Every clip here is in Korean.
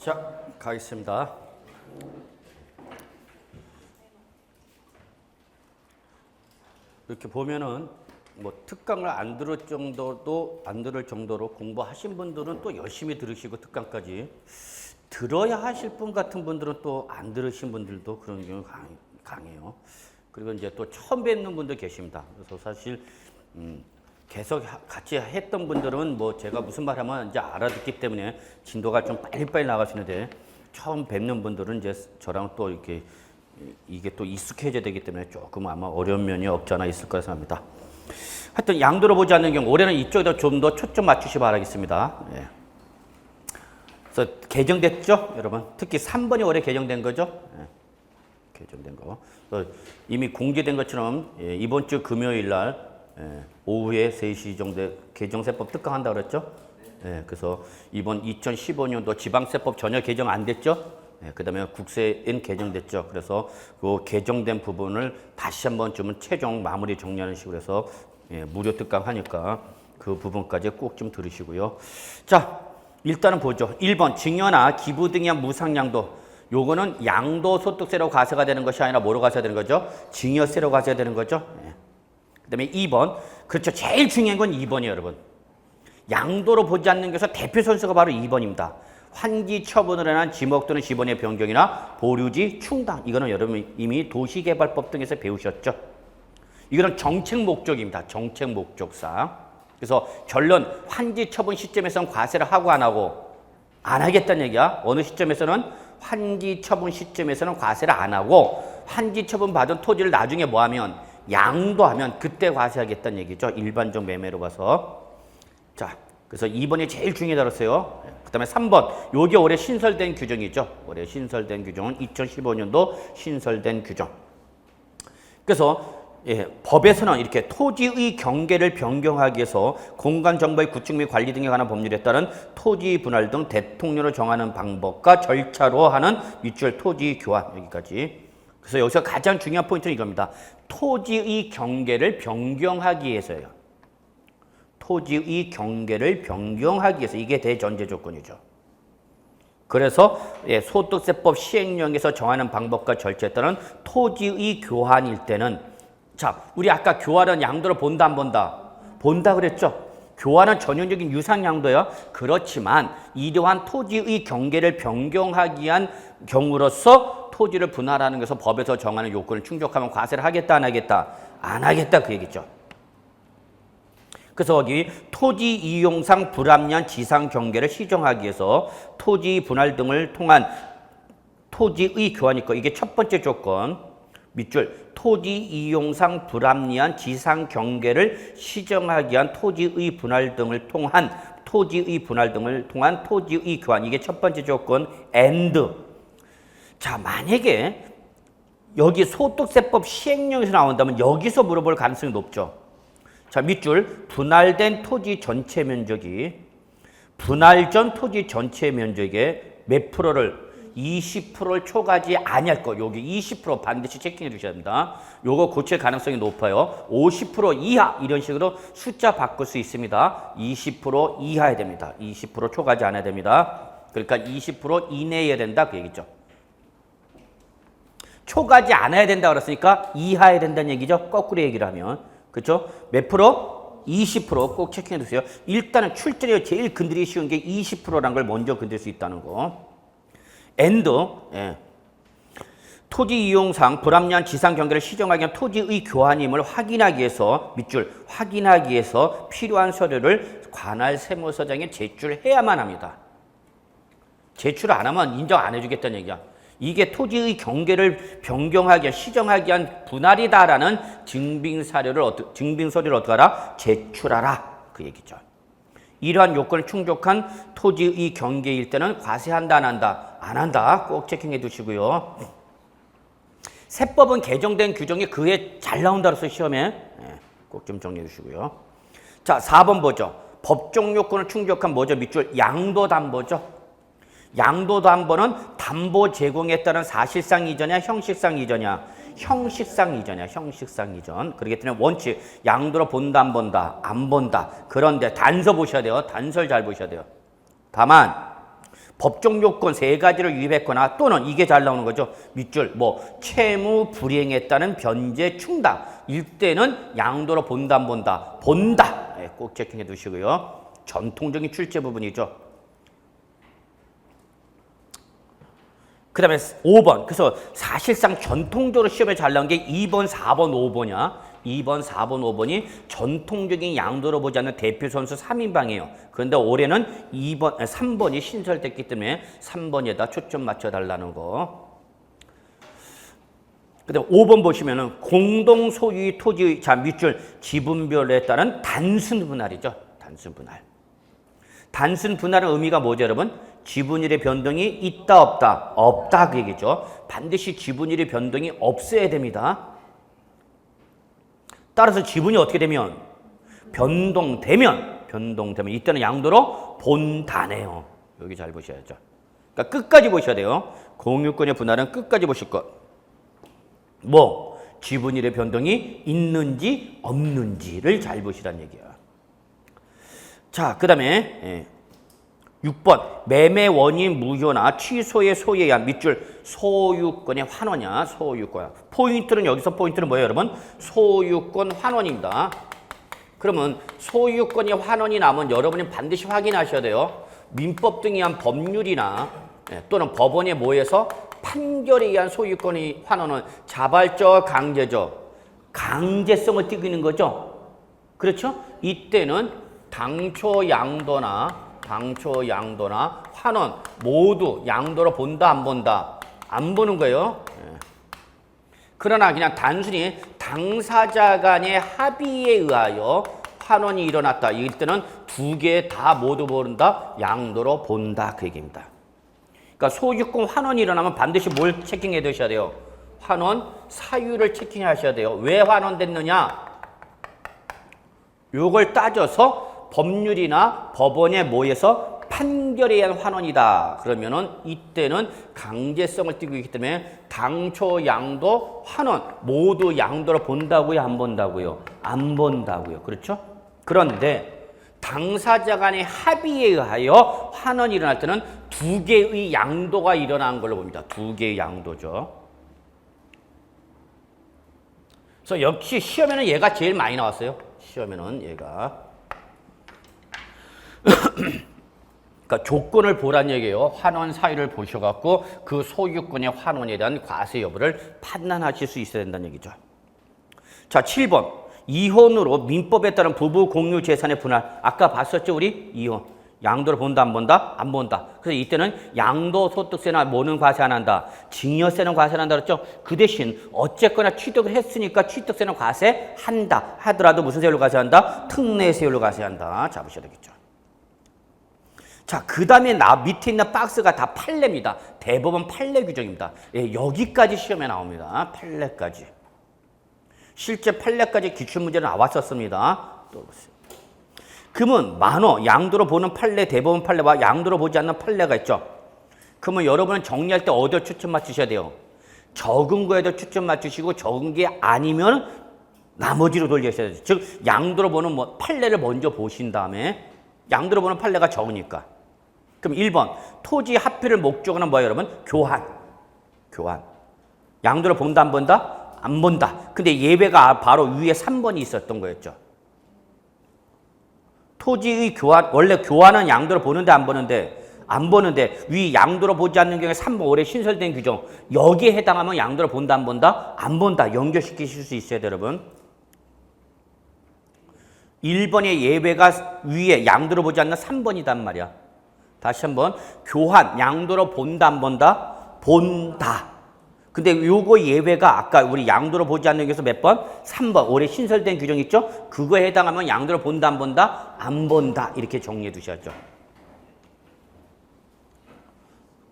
자, 가겠습니다. 이렇게 보면은 뭐 특강을 안 들을 정도로 공부하신 분들은 또 열심히 들으시고 특강까지 들어야 하실 분 같은 분들은 또 안 들으신 분들도 그런 경우가 강해요. 그리고 이제 또 처음 뵙는 분도 계십니다. 그래서 사실 계속 같이 했던 분들은 뭐 제가 무슨 말 하면 이제 알아듣기 때문에 진도가 좀 빨리빨리 나가시는데 처음 뵙는 분들은 이제 저랑 또 이렇게 이게 또 익숙해져야 되기 때문에 조금 아마 어려운 면이 없지 않아 있을 거라 생각합니다. 하여튼 양도로 보지 않는 경우 올해는 이쪽에다 좀 더 초점 맞추시 바라겠습니다. 예. 그래서 개정됐죠, 여러분? 특히 3번이 올해 개정된 거죠. 예. 개정된 거. 이미 공개된 것처럼 예, 이번 주 금요일 날 오후에 3시 정도에 개정세법 특강한다 그랬죠? 예, 그래서 이번 2015년도 지방세법 전혀 개정 안 됐죠? 예, 그 다음에 국세엔 개정됐죠. 그래서 그 개정된 부분을 다시 한 번쯤은 최종 마무리 정리하는 식으로 해서 예, 무료 특강 하니까 그 부분까지 꼭 좀 들으시고요. 자, 일단은 보죠. 1번 증여나 기부 등의 무상양도. 요거는 양도소득세로 과세가 되는 것이 아니라 뭐로 과세가 되는 거죠? 증여세로 과세가 되는 거죠. 예. 그 다음에 2번. 그렇죠. 제일 중요한 건 2번이에요, 여러분. 양도로 보지 않는 것에서 대표 선수가 바로 2번입니다. 환기 처분을 한 지목 또는 지번의 변경이나 보류지 충당. 이거는 여러분 이미 도시개발법 등에서 배우셨죠. 이거는 정책 목적입니다. 정책 목적상. 그래서 결론 환기 처분 시점에서는 과세를 하고 안 하고 안 하겠다는 얘기야. 어느 시점에서는 환기 처분 시점에서는 과세를 안 하고 환기 처분 받은 토지를 나중에 뭐 하면 양도하면 그때 과세하겠다는 얘기죠. 일반적 매매로 봐서. 자, 그래서 2번이 제일 중요하다고 했어요. 그 다음에 3번. 요게 올해 신설된 규정이죠. 올해 신설된 규정은 2015년도 신설된 규정. 그래서 예, 법에서는 이렇게 토지의 경계를 변경하기 위해서 공간정보의 구축 및 관리 등에 관한 법률에 따른 토지 분할 등 대통령으로 정하는 방법과 절차로 하는 뮤추얼 토지 교환. 여기까지. 그래서 여기서 가장 중요한 포인트는 이겁니다. 토지의 경계를 변경하기 위해서요. 토지의 경계를 변경하기 위해서 이게 대전제 조건이죠. 그래서 예, 소득세법 시행령에서 정하는 방법과 절차에 따른 토지의 교환일 때는 자, 우리 아까 교환은 양도를 본다 안 본다? 본다 그랬죠? 교환은 전형적인 유상양도예요. 그렇지만 이러한 토지의 경계를 변경하기 위한 경우로서 토지를 분할하는 것에서 법에서 정하는 요건을 충족하면 과세를 하겠다 안 하겠다? 안 하겠다 그 얘기죠. 그래서 여기 토지 이용상 불합리한 지상 경계를 시정하기 위해서 토지 분할 등을 통한 토지의 교환이 있고 이게 첫 번째 조건. 밑줄 토지 이용상 불합리한 지상 경계를 시정하기 위한 토지의 분할 등을 통한 토지의 교환. 이게 첫 번째 조건. and. 자, 만약에 여기 소득세법 시행령에서 나온다면 여기서 물어볼 가능성이 높죠. 자, 밑줄 분할된 토지 전체 면적이 분할 전 토지 전체 면적의 몇 프로를 20%를 초과하지 아니할 거. 여기 20% 반드시 체킹해 주셔야 됩니다. 요거 고칠 가능성이 높아요. 50% 이하 이런 식으로 숫자 바꿀 수 있습니다. 20% 이하야 됩니다. 20% 초과하지 않아야 됩니다. 그러니까 20% 이내여야 된다 그 얘기죠. 초과하지 않아야 된다 그랬으니까 이하여야 된다는 얘기죠. 거꾸로 얘기를 하면. 그렇죠? 몇 프로? 20% 꼭 체크해 두세요. 일단은 출제에 제일 건드리기 쉬운 게 20%라는 걸 먼저 건들 수 있다는 거. and. 예. 토지 이용상 불합리한 지상 경계를 시정하기 위한 토지의 교환임을 확인하기 위해서 밑줄 확인하기 위해서 필요한 서류를 관할 세무서장에 제출해야만 합니다. 제출 안 하면 인정 안 해주겠다는 얘기야. 이게 토지의 경계를 변경하기 위한 시정하기 위한 분할이다라는 증빙서류를 어떻게 하라? 제출하라 그 얘기죠. 이러한 요건을 충족한 토지의 경계일 때는 과세한다 안 한다? 안 한다. 꼭 체킹해 두시고요. 세법은 개정된 규정이 그에 잘 나온다 그래서 시험에 꼭 좀 정리해 주시고요. 자, 4번 보죠. 법정 요건을 충족한 뭐죠? 밑줄 양도담보죠. 양도담보는 담보 제공에 따른 사실상 이전이야 형식상 이전이야? 형식상 이전이야. 형식상 이전. 그렇기 때문에 원칙 양도로 본다 안 본다? 안 본다. 그런데 단서 보셔야 돼요. 단서를 잘 보셔야 돼요. 다만 법정 요건 세 가지를 위배했거나 또는 이게 잘 나오는 거죠. 밑줄 뭐 채무 불이행했다는 변제 충당. 이때는 양도로 본다 안 본다. 본다. 네, 꼭 체크해 두시고요. 전통적인 출제 부분이죠. 그 다음에 5번. 그래서 사실상 전통적으로 시험에 잘 나온 게 2번, 4번, 5번이야. 2번, 4번, 5번이 전통적인 양도로 보지 않는 대표 선수 3인방이에요. 그런데 올해는 3번이 신설됐기 때문에 3번에다 초점 맞춰달라는 거. 그 다음에 5번 보시면은 공동 소유의 토지, 자, 밑줄 지분별에 따른 단순 분할이죠. 단순 분할. 단순 분할의 의미가 뭐죠, 여러분? 지분율의 변동이 있다, 없다? 없다, 그 얘기죠. 반드시 지분율의 변동이 없어야 됩니다. 따라서 지분이 어떻게 되면? 변동되면 이때는 양도로 본다네요. 여기 잘 보셔야죠. 그러니까 끝까지 보셔야 돼요. 공유권의 분할은 끝까지 보실 것. 뭐? 지분율의 변동이 있는지 없는지를 잘 보시라는 얘기야. 자, 그 다음에 6번 매매 원인 무효나 취소의 소유에 의한 밑줄 소유권의 환원이야. 소유권. 포인트는 뭐예요, 여러분? 소유권 환원입니다. 그러면 소유권이 환원이 나면 여러분이 반드시 확인하셔야 돼요. 민법 등에 의한 법률이나 또는 법원에 모여서 판결에 의한 소유권의 환원은 자발적, 강제적, 강제성을 띠고 있는 거죠. 그렇죠? 이때는 당초 양도나 환원 모두 양도로 본다 안 본다? 안 보는 거예요. 그러나 그냥 단순히 당사자 간의 합의에 의하여 환원이 일어났다. 이때는 두 개 다 모두 본다. 양도로 본다. 그 얘기입니다. 그러니까 소유권 환원이 일어나면 반드시 뭘 체킹해 두셔야 돼요? 환원 사유를 체킹하셔야 돼요. 왜 환원됐느냐? 요걸 따져서 법률이나 법원에 모여서 판결에 의한 환원이다. 그러면은 이때는 강제성을 띠고 있기 때문에 당초 양도, 환원 모두 양도로 본다고요? 안 본다고요? 안 본다고요. 그렇죠? 그런데 당사자 간의 합의에 의하여 환원이 일어날 때는 두 개의 양도가 일어난 걸로 봅니다. 두 개의 양도죠. 그래서 역시 시험에는 얘가 제일 많이 나왔어요. 시험에는 얘가. 그러니까 조건을 보란 얘기예요. 환원 사유를 보셔갖고 그 소유권의 환원에 대한 과세 여부를 판단하실 수 있어야 된다는 얘기죠. 자, 7번. 이혼으로 민법에 따른 부부 공유 재산의 분할. 아까 봤었죠, 우리? 이혼. 양도를 본다, 안 본다? 안 본다. 그래서 이때는 양도소득세나 뭐는 과세 안 한다. 증여세는 과세 안 한다 그랬죠? 그 대신 어쨌거나 취득을 했으니까 취득세는 과세한다. 하더라도 무슨 세율로 과세한다? 특례세율로 과세한다. 잡으셔야 되겠죠. 자, 그 다음에 밑에 있는 박스가 다 판례입니다. 대법원 판례 규정입니다. 예, 여기까지 시험에 나옵니다. 판례까지. 실제 판례까지 기출문제는 나왔었습니다. 또 보세요. 그러면 양도로 보는 판례, 대법원 판례와 양도로 보지 않는 판례가 있죠. 그러면 여러분은 정리할 때 어디에 초점 맞추셔야 돼요? 적은 거에도 초점 맞추시고 적은 게 아니면 나머지로 돌리셔야 돼요. 즉 양도로 보는 판례를 먼저 보신 다음에 양도로 보는 판례가 적으니까. 그럼 1번 토지 합의를 목적으로 뭐예요, 여러분? 교환. 양도로 본다 안 본다? 안 본다. 근데 예외가 바로 위에 3번이 있었던 거였죠. 토지의 교환, 원래 교환은 양도로 보는데 안 보는데? 안 보는데 위 양도로 보지 않는 경우에 3번 올해 신설된 규정 여기에 해당하면 양도로 본다 안 본다? 안 본다. 연결시키실 수 있어야 돼요, 여러분. 1번의 예외가 위에 양도로 보지 않는 3번이단 말이야. 다시 한번 교환, 양도로 본다 안 본다? 본다. 근데 요거 예외가 아까 우리 양도로 보지 않는 경우에서 몇 번? 3번. 올해 신설된 규정 있죠? 그거에 해당하면 양도로 본다 안 본다? 안 본다. 이렇게 정리해 두셔야죠.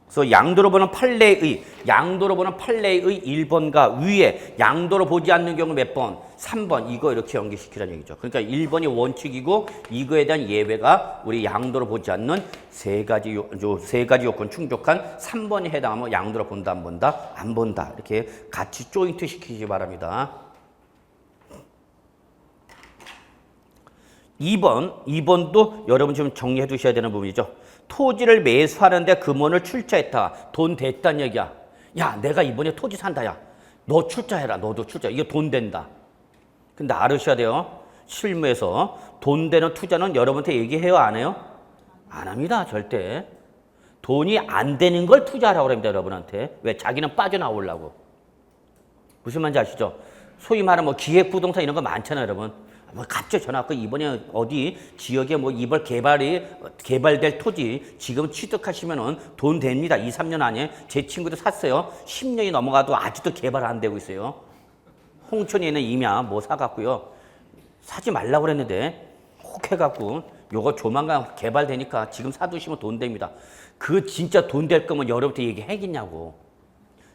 그래서 양도로 보는 판례의 1번과 위에 양도로 보지 않는 경우 몇 번? 3번. 이거 이렇게 연결시키라는 얘기죠. 그러니까 1번이 원칙이고 이거에 대한 예외가 우리 양도로 보지 않는 세 가지 요건 충족한 3번에 해당하면 양도로 본다 안 본다? 안 본다. 이렇게 같이 조인트 시키기 바랍니다. 2번도 여러분 좀 정리해 두셔야 되는 부분이죠. 토지를 매수하는데 금원을 출자했다. 돈 됐단 얘기야. 야, 내가 이번에 토지 산다. 야, 너 출자해라. 너도 출자. 이거 돈 된다. 근데 알으셔야 돼요. 실무에서 돈 되는 투자는 여러분한테 얘기해요? 안 해요? 안 합니다. 절대. 돈이 안 되는 걸 투자하라고 합니다. 여러분한테. 왜? 자기는 빠져나오려고. 무슨 말인지 아시죠? 소위 말하는 뭐 기획부동산 이런 거 많잖아요. 여러분. 뭐 갑자기 전화 왔고 이번에 어디 지역에 뭐 이번 개발될 토지 지금 취득하시면은 돈 됩니다. 2, 3년 안에. 제 친구도 샀어요. 10년이 넘어가도 아직도 개발 안 되고 있어요. 홍천에 있는 임야 뭐 사갖고요. 사지 말라고 그랬는데 혹 해갖고 요거 조만간 개발되니까 지금 사두시면 돈 됩니다. 그 진짜 돈 될 거면 여러분한테 얘기하겠냐고.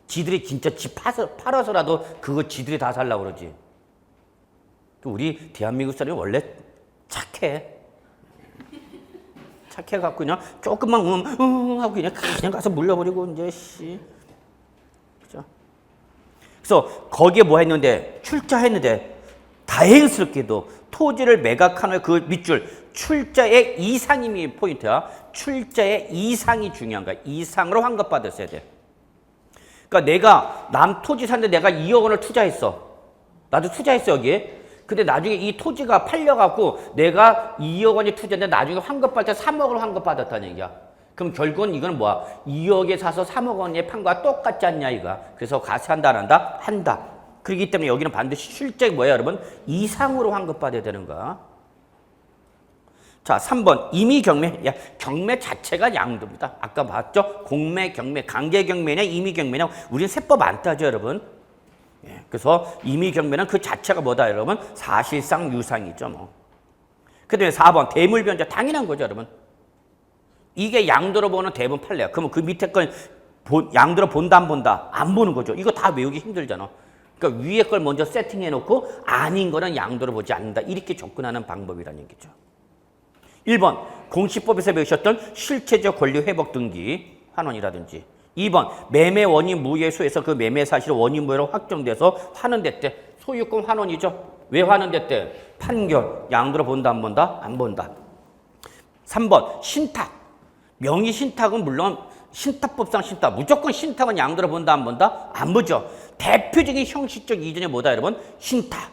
지들이 진짜 집 팔아서라도 그거 지들이 다 살라고 그러지. 우리 대한민국 사람이 원래 착해. 착해갖고 그냥 조금만 하고 그냥 가서 물려버리고 이제 씨. 그죠? 그래서 거기에 뭐 했는데 출자했는데 다행스럽게도 토지를 매각한 후에 그 밑줄 출자의 이상임이 포인트야. 출자의 이상이 중요한 거야. 이상으로 환급받았어야 돼. 그러니까 내가 남 토지 샀는데 내가 2억 원을 투자했어. 나도 투자했어 여기에. 근데 나중에 이 토지가 팔려갖고 내가 2억 원이 투자했는데 나중에 환급받을 때 3억 원 환급받았다는 얘기야. 그럼 결국은 이건 뭐야? 2억에 사서 3억 원에 판 거와 똑같지 않냐 이거. 그래서 가서 한다 안 한다? 한다. 그렇기 때문에 여기는 반드시 실제 뭐야 여러분? 이상으로 환급받아야 되는 거야. 자, 3번 임의 경매. 야, 경매 자체가 양도입니다. 아까 봤죠? 공매, 경매, 강제 경매냐 임의 경매냐. 우리는 세법 안 따죠 여러분. 예, 그래서 임의 경매는 그 자체가 뭐다 여러분? 사실상 유상이죠 뭐. 그 다음에 4번 대물 변제. 당연한 거죠 여러분. 이게 양도로 보는 대부분 판례야. 그러면 그 밑에 건 양도로 본다 안 본다? 안 보는 거죠. 이거 다 외우기 힘들잖아. 그러니까 위에 걸 먼저 세팅해 놓고 아닌 거는 양도로 보지 않는다. 이렇게 접근하는 방법이라는 얘기죠. 1번 공시법에서 배우셨던 실체적 권리 회복 등기 환원이라든지 2번 매매 원인 무효에서 그 매매 사실 원인 무효로 확정돼서 환원됐대. 소유권 환원이죠. 왜 환원됐대? 판결. 양도로 본다 안 본다? 안 본다. 3번 신탁. 명의 신탁은 물론 신탁법상 신탁. 무조건 신탁은 양도로 본다 안 본다? 안 보죠. 대표적인 형식적 이전이 뭐다 여러분? 신탁.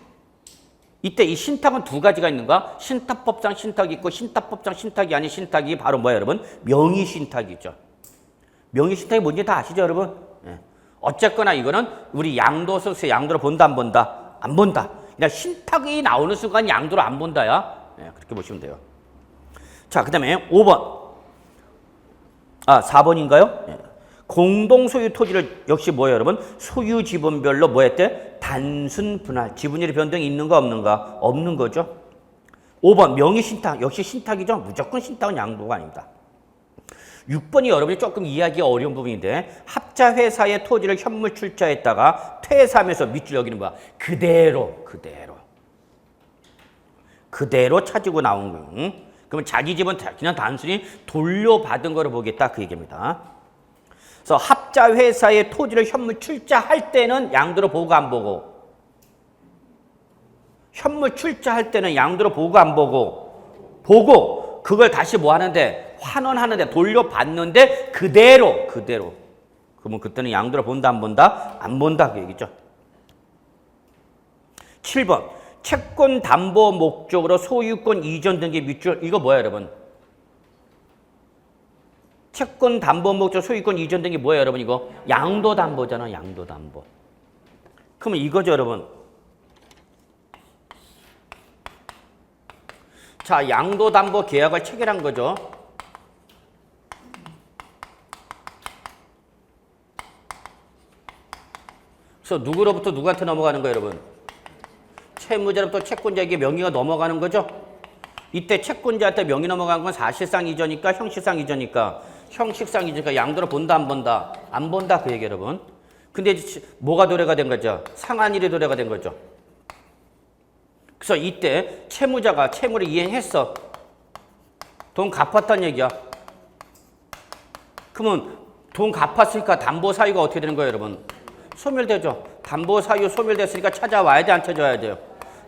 이때 이 신탁은 두 가지가 있는가? 신탁법상 신탁이 있고 신탁법상 신탁이 아닌 신탁이 바로 뭐야 여러분? 명의 신탁이죠. 명의 신탁이 뭔지 다 아시죠 여러분? 예. 어쨌거나 이거는 우리 양도서에서 양도로 본다 안 본다? 안 본다. 그냥 신탁이 나오는 순간 양도로 안 본다야. 예, 그렇게 보시면 돼요. 자, 그 다음에 5번. 4번인가요? 예. 공동 소유 토지를 역시 뭐예요 여러분? 소유 지분별로 뭐 했대? 단순 분할. 지분율의 변동이 있는가 없는가? 없는 거죠. 5번 명의 신탁. 역시 신탁이죠. 무조건 신탁은 양도가 아닙니다. 6번이 여러분이 조금 이해하기가 어려운 부분인데 합자 회사의 토지를 현물 출자했다가 퇴사하면서 밑줄 여기는 뭐야? 그대로 찾고 나온 거예요. 그러면 자기 집은 그냥 단순히 돌려받은 거로 보겠다 그 얘기입니다. 그래서 합자 회사의 토지를 현물 출자할 때는 양도로 보고 안 보고 현물 출자할 때는 양도로 보고 안 보고 그걸 다시 뭐 하는데 환원하는데 돌려받는데 그대로 그러면 그때는 양도로 본다 안 본다? 안 본다 그 얘기죠. 7번 채권 담보 목적으로 소유권 이전 등기 밑줄. 이거 뭐야 여러분? 채권 담보 목적 소유권 이전 등기 뭐야 여러분? 이거 양도 담보잖아. 양도 담보. 그러면 이거죠 여러분. 자, 양도 담보 계약을 체결한 거죠. 그래서 누구로부터 누구한테 넘어가는 거예요 여러분? 채무자로부터 채권자에게 명의가 넘어가는 거죠. 이때 채권자한테 명의 넘어간 건 사실상 이전이니까 형식상 이전이니까 형식상 이전이니까 양도로 본다 안 본다? 안 본다 그 얘기 여러분. 근데 이제 뭐가 도래가 된 거죠? 상한일이 도래가 된 거죠. 그래서 이때 채무자가 채무를 이행했어. 돈 갚았다는 얘기야. 그러면 돈 갚았으니까 담보 사유가 어떻게 되는 거예요 여러분? 소멸되죠. 담보 사유 소멸됐으니까 찾아와야 돼 안 찾아와야 돼요?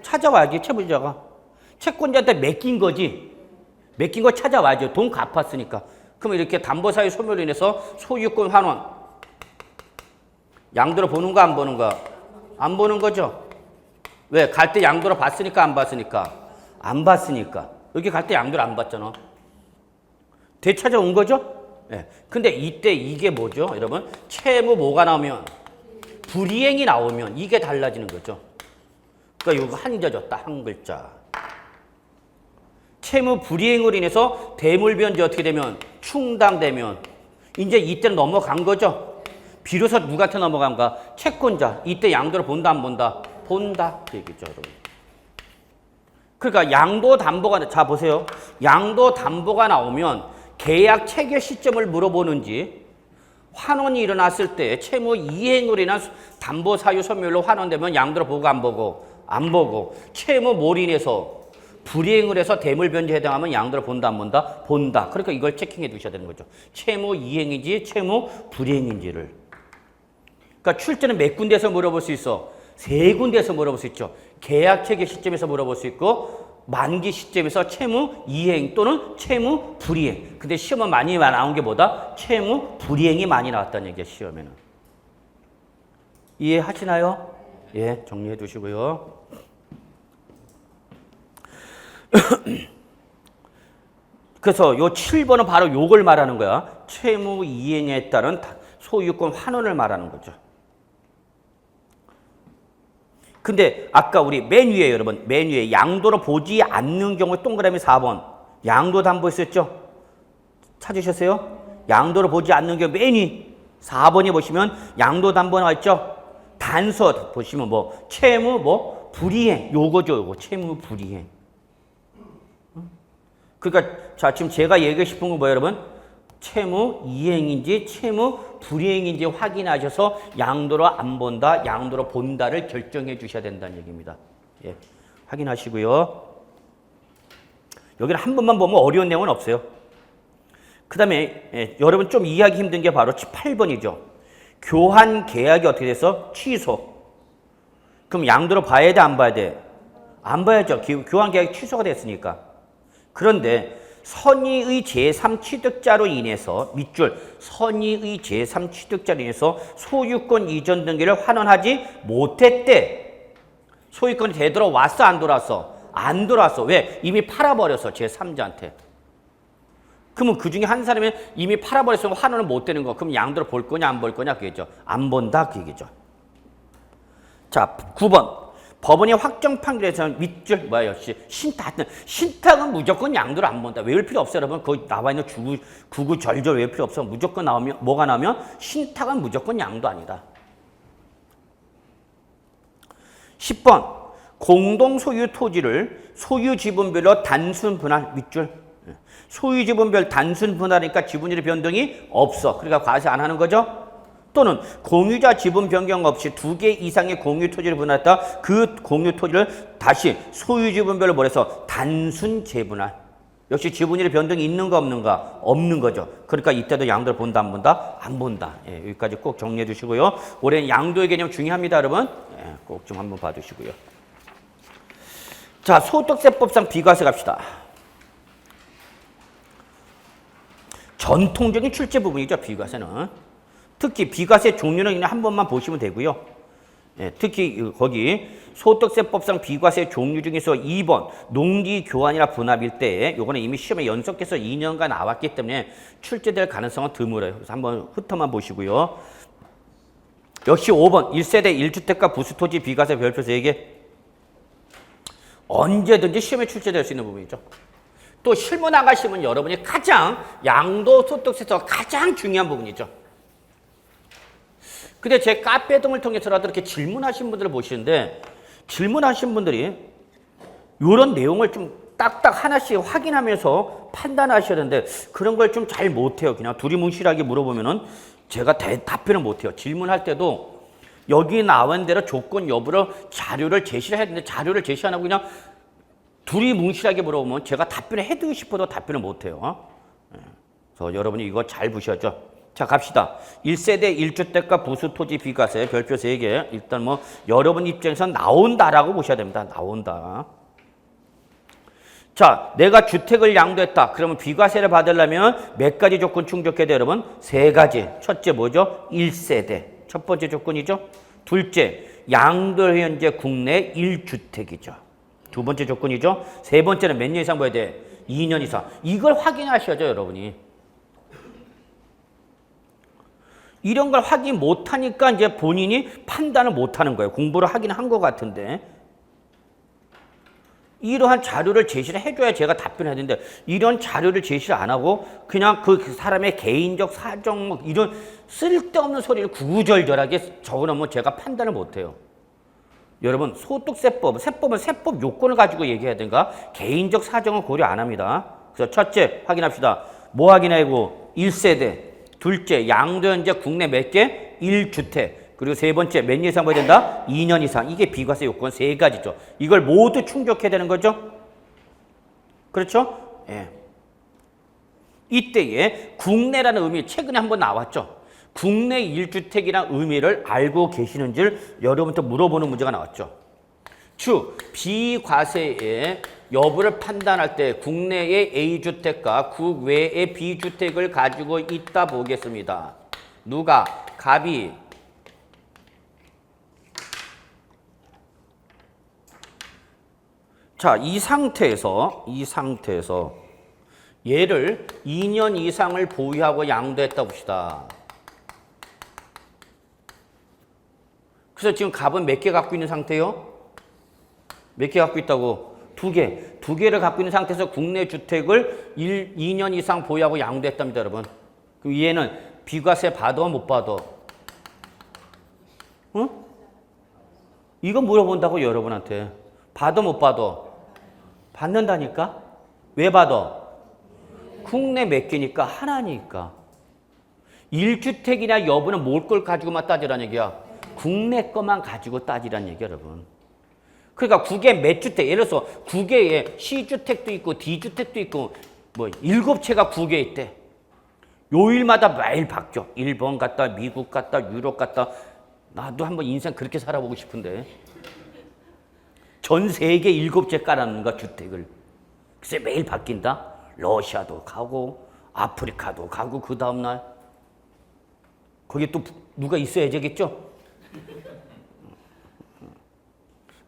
찾아와야지. 채무자가 채권자한테 맡긴 거지. 맡긴 거 찾아와야죠. 돈 갚았으니까. 그럼 이렇게 담보사유 소멸로 인해서 소유권 환원. 양도로 보는가 안 보는가? 안 보는 거죠. 왜? 갈 때 양도로 봤으니까 안 봤으니까? 안 봤으니까. 여기 갈 때 양도를 안 봤잖아. 되찾아온 거죠? 예. 근데 이때 이게 뭐죠? 여러분, 채무 뭐가 나오면? 불이행이 나오면 이게 달라지는 거죠. 그러니까 이거 한자죠. 딱 한 글자. 채무 불이행으로 인해서 대물변제 어떻게 되면? 충당되면 이제 이때는 넘어간 거죠. 비로소 누구한테 넘어간가? 채권자. 이때 양도를 본다 안 본다? 본다. 그 얘기죠, 여러분. 그러니까 양도 담보가, 자 보세요. 양도 담보가 나오면 계약 체결 시점을 물어보는지, 환원이 일어났을 때 채무 이행으로 인한 담보 사유 소멸로 환원되면 양도를 보고 안 보고? 안 보고. 채무 몰 인해서 불이행을 해서 대물변제에 해당하면 양도를 본다 안 본다? 본다. 그러니까 이걸 체킹해 두셔야 되는 거죠. 채무 이행인지 채무 불이행인지를. 그러니까 출제는 몇 군데에서 물어볼 수 있어? 세 군데에서 물어볼 수 있죠. 계약 체결 시점에서 물어볼 수 있고, 만기 시점에서 채무 이행 또는 채무 불이행. 근데 시험은 많이 나온 게 뭐다? 채무 불이행이 많이 나왔다는 얘기야, 시험에는. 이해하시나요? 예, 정리해 두시고요. 그래서 요 7번은 바로 요걸 말하는 거야. 채무 이행에 따른 소유권 환원을 말하는 거죠. 근데 아까 우리 맨 위에 여러분, 맨 위에 양도로 보지 않는 경우 동그라미 4번. 양도 담보 있었죠? 찾으셨어요? 양도로 보지 않는 경우 맨 위 4번에 보시면 양도 담보 나와 있죠? 단서 보시면 뭐 채무 뭐 불이행 요거죠, 요거. 채무 불이행. 그러니까 자, 지금 제가 얘기하고 싶은 건 뭐예요, 여러분? 채무 이행인지 채무 불이행인지 확인하셔서 양도로 안 본다, 양도로 본다를 결정해 주셔야 된다는 얘기입니다. 예, 확인하시고요. 여기는 한 번만 보면 어려운 내용은 없어요. 그 다음에 여러분 좀 이해하기 힘든 게 바로 8번이죠. 교환 계약이 어떻게 돼서 취소. 그럼 양도로 봐야 돼, 안 봐야 돼? 안 봐야죠. 교환 계약이 취소가 됐으니까. 그런데 선의의 제3취득자로 인해서 밑줄 선의의 제3취득자로 인해서 소유권 이전 등기를 환원하지 못했대. 소유권이 되돌아왔어, 안 돌아왔어? 안 돌아왔어. 왜? 이미 팔아버렸어, 제3자한테. 그러면 그 중에 한 사람이 이미 팔아버렸으면 환원을 못 되는 거. 그럼 양도를 볼 거냐 안 볼 거냐 그 얘기죠. 안 본다 그 얘기죠. 자, 9번. 법원이 확정 판결에서 밑줄 뭐야 역시 신탁은 무조건 양도를 안 본다. 외울 필요 없어요, 여러분. 거기 나와 있는 구구절절 외울 필요 없어. 무조건 나오면 뭐가 나오면 신탁은 무조건 양도 아니다. 10번 공동 소유 토지를 소유 지분별로 단순 분할 밑줄. 소유 지분별 단순 분할이니까 지분율의 변동이 없어. 그러니까 과세 안 하는 거죠. 또는 공유자 지분 변경 없이 2개 이상의 공유 토지를 분할했다. 그 공유 토지를 다시 소유 지분별로 뭐래서 단순 재분할. 역시 지분율의 변동이 있는가 없는가? 없는 거죠. 그러니까 이때도 양도를 본다 안 본다? 안 본다. 예, 여기까지 꼭 정리해 주시고요. 올해는 양도의 개념 중요합니다, 여러분. 예, 꼭 좀 한번 봐주시고요. 자, 소득세법상 비과세 갑시다. 전통적인 출제 부분이죠, 비과세는. 특히 비과세 종류는 그냥 한 번만 보시면 되고요. 예, 특히 거기 소득세법상 비과세 종류 중에서 2번 농지 교환이나 분합일 때 요거는 이미 시험에 연속해서 2년간 나왔기 때문에 출제될 가능성은 드물어요. 그래서 한번 훑어만 보시고요. 역시 5번 1세대 1주택가 부수토지 비과세 별표 3개. 언제든지 시험에 출제될 수 있는 부분이죠. 또 실무 나가시면 여러분이 가장 양도소득세에서 가장 중요한 부분이죠. 근데 제 카페 등을 통해서라도 이렇게 질문하신 분들을 보시는데 질문하신 분들이 이런 내용을 좀 딱딱 하나씩 확인하면서 판단하셔야 되는데 그런 걸 좀 잘 못해요. 그냥 두리뭉실하게 물어보면은 제가 답변을 못해요. 질문할 때도 여기 나온 대로 조건 여부로 자료를 제시를 해야 되는데 자료를 제시 안 하고 그냥 두리뭉실하게 물어보면 제가 답변을 해드리고 싶어도 답변을 못해요. 그래서 여러분이 이거 잘 보셔야죠. 자, 갑시다. 1세대 1주택가 부수토지 비과세 별표 3개. 일단 뭐 여러분 입장에서 나온다라고 보셔야 됩니다. 나온다. 자, 내가 주택을 양도했다. 그러면 비과세를 받으려면 몇 가지 조건 충족해야 돼요, 여러분? 세 가지. 첫째 뭐죠? 1세대. 첫 번째 조건이죠. 둘째, 양도 현재 국내 1주택이죠. 두 번째 조건이죠. 세 번째는 몇 년 이상 봐야 돼? 2년 이상. 이걸 확인하셔야죠, 여러분이. 이런 걸 확인 못하니까 이제 본인이 판단을 못하는 거예요. 공부를 하긴 한 것 같은데. 이러한 자료를 제시를 해줘야 제가 답변을 해야 되는데 이런 자료를 제시를 안 하고 그냥 그 사람의 개인적 사정 뭐 이런 쓸데없는 소리를 구구절절하게 적어놓으면 제가 판단을 못해요. 여러분 소득세법은 세법 요건을 가지고 얘기해야 되는가? 개인적 사정은 고려 안 합니다. 그래서 첫째 확인합시다. 뭐 확인하고 1세대. 둘째 양도 현재 국내 몇 개? 1주택. 그리고 세 번째 몇 년 이상 봐야 된다? 2년 이상. 이게 비과세 요건 세 가지죠. 이걸 모두 충족해야 되는 거죠. 그렇죠? 예. 이때에 국내라는 의미 최근에 한번 나왔죠. 국내 1주택이라는 의미를 알고 계시는지를 여러분한테 물어보는 문제가 나왔죠. 추 비과세의 여부를 판단할 때 국내의 A주택과 국외의 B주택을 가지고 있다 보겠습니다. 누가? 갑이. 자, 이 상태에서 얘를 2년 이상을 보유하고 양도했다 봅시다. 그래서 지금 갑은 몇 개 갖고 있는 상태요? 몇 개 갖고 있다고? 두 개. 두 개를 갖고 있는 상태에서 국내 주택을 2년 이상 보유하고 양도했답니다, 여러분. 그럼 얘는 비과세 받아, 못 받아? 응? 이거 물어본다고, 여러분한테. 받아, 못 받아? 받는다니까? 왜 받아? 국내 몇 개니까? 하나니까. 1주택이나 여부는 뭘 걸 가지고만 따지라는 얘기야? 국내 거만 가지고 따지라는 얘기야, 여러분. 그러니까 국외 몇 주택, 예를 들어서 국외에 C주택도 있고 D주택도 있고 뭐 7채가 국외에 있대. 요일마다 매일 바뀌어. 일본 갔다, 미국 갔다, 유럽 갔다. 나도 한번 인생 그렇게 살아보고 싶은데. 전 세계 7채 깔아놓는 거야, 주택을. 글쎄 매일 바뀐다. 러시아도 가고 아프리카도 가고 그 다음날 거기 또 누가 있어야 되겠죠?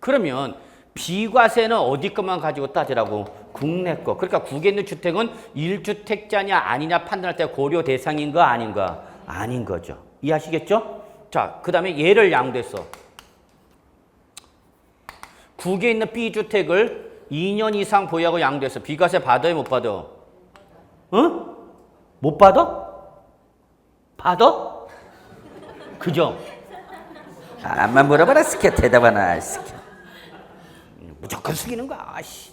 그러면 비과세는 어디 것만 가지고 따지라고? 국내 거. 그러니까 국외에 있는 주택은 1주택자냐 아니냐 판단할 때 고려 대상인가 아닌가? 아닌 거죠. 이해하시겠죠? 자, 그 다음에 얘를 양도했어. 국외에 있는 B주택을 2년 이상 보유하고 양도했어. 비과세 받아요, 못 받아? 응? 못 받아? 받아? 그죠? 암만 물어봐라 스케 대답하나 스케. 무조건 숙이는 거야. 아씨.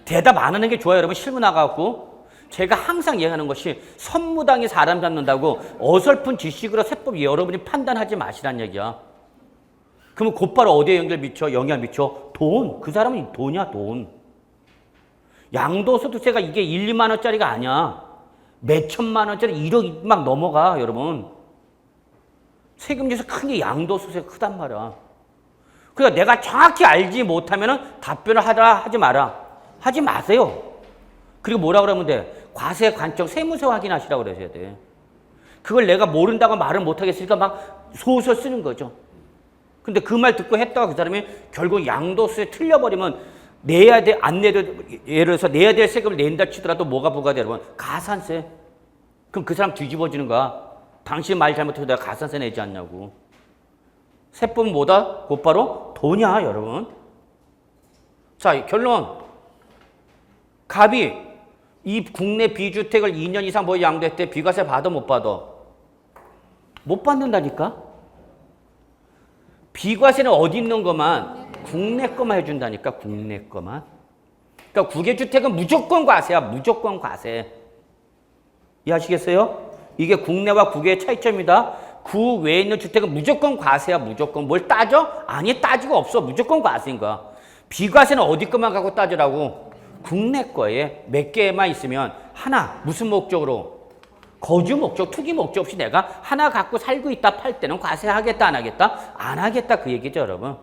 대답 안 하는 게 좋아요, 여러분. 실무 나가고 제가 항상 얘기하는 것이 선무당이 사람 잡는다고 어설픈 지식으로 세법 여러분이 판단하지 마시란 얘기야. 그러면 곧바로 어디에 영향 미쳐? 돈. 그 사람은 돈이야, 돈. 양도소득세가 이게 1, 2만 원짜리가 아니야. 몇 천만 원짜리 1억 막 넘어가, 여러분. 세금 중에서 큰 게 양도소득세가 크단 말이야. 그러니까 내가 정확히 알지 못하면 답변을 하지 마라. 하지 마세요. 그리고 뭐라 그러면 돼? 과세 관청 세무세 확인하시라고 그러셔야 돼. 그걸 내가 모른다고 말을 못하겠으니까 막 소설 쓰는 거죠. 근데 그 말 듣고 했다가 그 사람이 결국 양도세에 틀려버리면 내야 돼, 안 내도, 예를 들어서 내야 될 세금을 낸다 치더라도 뭐가 부과돼, 여러분? 가산세. 그럼 그 사람 뒤집어지는 거야. 당신 말 잘못해서 내가 가산세 내지 않냐고. 세법은 뭐다? 곧바로 돈이야, 여러분. 자, 결론. 갑이 이 국내 비주택을 2년 이상 보유 양도했대. 비과세 받아, 못 받아? 못 받는다니까? 비과세는 어디 있는 것만? 국내 거만 해준다니까, 국내 거만. 그러니까 국외주택은 무조건 과세야, 무조건 과세. 이해하시겠어요? 이게 국내와 국외의 차이점이다. 국외에 있는 주택은 무조건 과세야, 무조건. 뭘 따져? 아니, 따지고 없어. 무조건 과세인 거야. 비과세는 어디 것만 갖고 따지라고? 국내 거에 몇 개만 있으면 하나, 무슨 목적으로? 거주 목적, 투기 목적 없이 내가 하나 갖고 살고 있다 팔 때는 과세하겠다, 안 하겠다? 안 하겠다, 그 얘기죠, 여러분.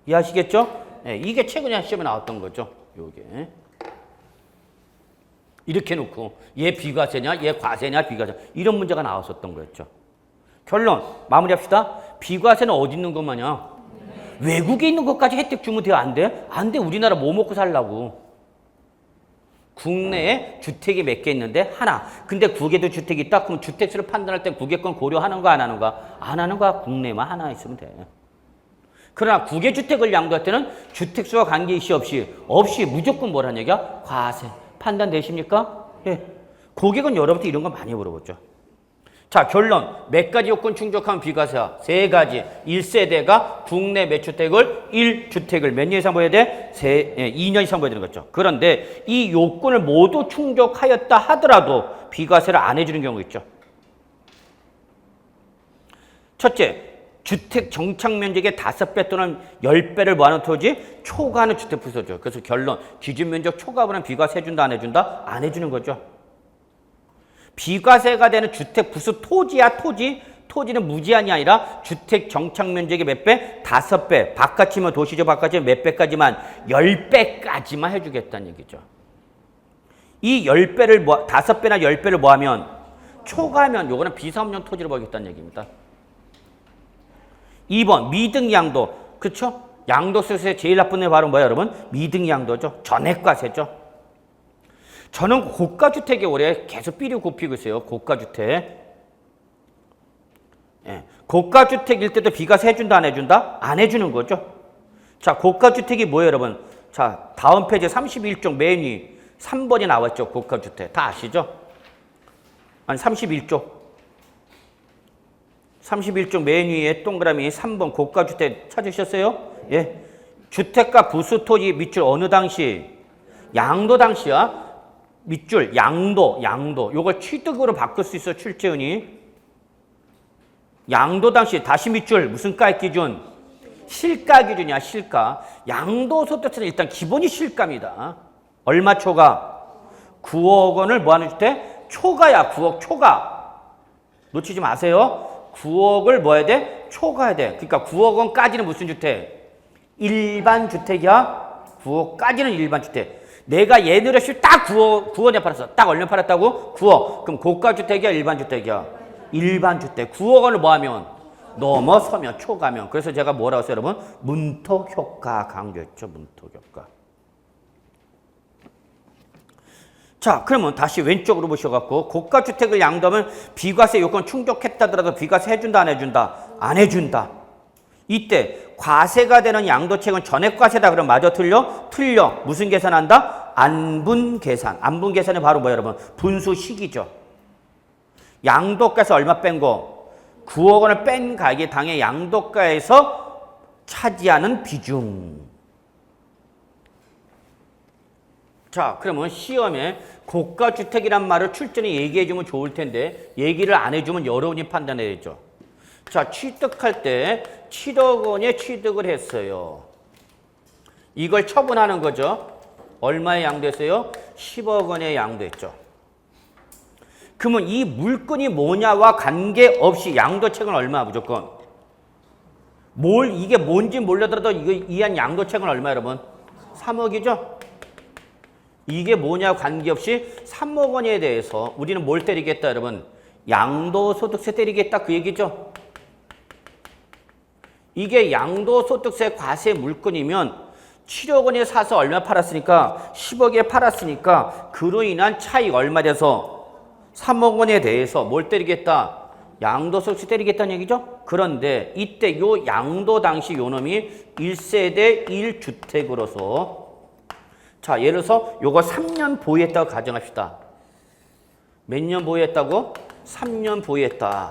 이해하시겠죠? 네, 이게 최근에 시험에 나왔던 거죠. 요게. 이렇게 놓고 얘 비과세냐 얘 과세냐 비과세 이런 문제가 나왔었던 거였죠. 결론 마무리합시다. 비과세는 어디 있는 것마냐? 외국에 있는 것까지 혜택 주면 돼요? 안 돼? 안 돼. 우리나라 뭐 먹고 살라고. 국내에 주택이 몇 개 있는데 하나. 근데 국외도 주택이 있다? 그럼 주택수를 판단할 때 국외권 고려하는 거 안 하는 거? 안 하는 거야. 국내만 하나 있으면 돼. 그러나 국외 주택을 양도할 때는 주택수와 관계이시 없이 무조건 뭐라는 얘기야? 과세. 판단되십니까? 예. 고객은 여러분한테 이런 거 많이 물어보죠. 자, 결론. 몇 가지 요건 충족하면 비과세야? 3가지. 1세대가 국내 몇 주택을? 1주택을 몇 년 이상 보여야 돼? 2년 이상 보여야 되는 거죠. 그런데 이 요건을 모두 충족하였다 하더라도 비과세를 안 해주는 경우가 있죠. 첫째, 주택 정착 면적의 5배 또는 10배를 모아놓은 토지 초과하는 주택 부서죠. 그래서 결론. 기준 면적 초과하면 비과세 해준다 안 해준다? 안 해주는 거죠. 비과세가 되는 주택 부수 토지야 토지. 토지는 무제한이 아니라 주택 정착 면적의 몇 배? 5배. 바깥이면 도시죠. 바깥이면 몇 배까지만? 10배까지만 해주겠다는 얘기죠. 이 10배를 5배나 10배를 뭐하면? 초과하면 요거는 비사업용 토지를 보겠다는 얘기입니다. 2번 미등양도. 그렇죠? 양도세에서 제일 나쁜 애 바로 뭐야 여러분? 미등양도죠. 전액과세죠. 저는 고가주택에 올해 계속 삐리 굽히고 있어요. 고가주택. 예. 고가주택일 때도 비과세 해준다 안 해준다? 안 해주는 거죠. 자, 고가주택이 뭐예요 여러분? 자, 다음 페이지 31쪽 맨 위 3번이 나왔죠. 고가주택. 다 아시죠? 아니 31쪽. 31쪽 맨 위에 동그라미 3번 고가주택 찾으셨어요? 예. 주택가 부수 토지 밑줄 어느 당시? 양도 당시야. 밑줄 양도. 요걸 취득으로 바꿀 수 있어. 출제은이. 양도 당시 다시 밑줄 무슨 가액 기준? 실가 기준이야. 실가. 양도소득세는 일단 기본이 실가입니다. 얼마 초과? 9억 원을 뭐하는 주택? 초과야. 9억 초과. 놓치지 마세요. 9억을 뭐 해야 돼? 초과해야 돼. 그러니까 9억 원까지는 무슨 주택? 일반 주택이야. 9억까지는 일반 주택. 내가 얘네를 딱 9억에 팔았어. 딱 얼마 팔았다고? 9억. 그럼 고가주택이야? 일반주택이야? 일반주택. 9억 원을 뭐하면? 넘어서면, 초과면. 그래서 제가 뭐라고 했어요, 여러분? 문턱효과 강조했죠. 문턱효과. 자, 그러면 다시 왼쪽으로 보셔갖고 고가주택을 양도하면 비과세 요건 충족했다더라도 비과세 해준다 안 해준다? 안 해준다. 이때 과세가 되는 양도책은 전액과세다. 그럼 맞아 틀려? 틀려. 무슨 계산한다? 안분계산. 안분계산이 바로 뭐야 여러분? 분수식이죠. 양도가에서 얼마 뺀 거? 9억 원을 뺀 가액이 당해 양도가에서 차지하는 비중. 자, 그러면 시험에 고가주택이란 말을 출전에 얘기해주면 좋을 텐데 얘기를 안 해주면 여러분이 판단해야죠. 자, 취득할 때 7억 원에 취득을 했어요. 이걸 처분하는 거죠. 얼마에 양도했어요? 10억 원에 양도했죠. 그러면 이 물건이 뭐냐와 관계없이 양도책은 얼마 무조건? 이게 뭔지 몰라더라도 이한 양도책은 얼마 여러분? 3억이죠? 이게 뭐냐 관계없이 3억 원에 대해서 우리는 뭘 때리겠다 여러분? 양도소득세 때리겠다 그 얘기죠? 이게 양도소득세 과세 물건이면 7억 원에 사서 얼마 팔았으니까 10억에 팔았으니까 그로 인한 차익 얼마 돼서 3억 원에 대해서 뭘 때리겠다? 양도소득세 때리겠다는 얘기죠? 그런데 이때 요 양도 당시 요 놈이 1세대 1주택으로서 자, 예를 들어서 요거 3년 보유했다고 가정합시다. 몇 년 보유했다고? 3년 보유했다.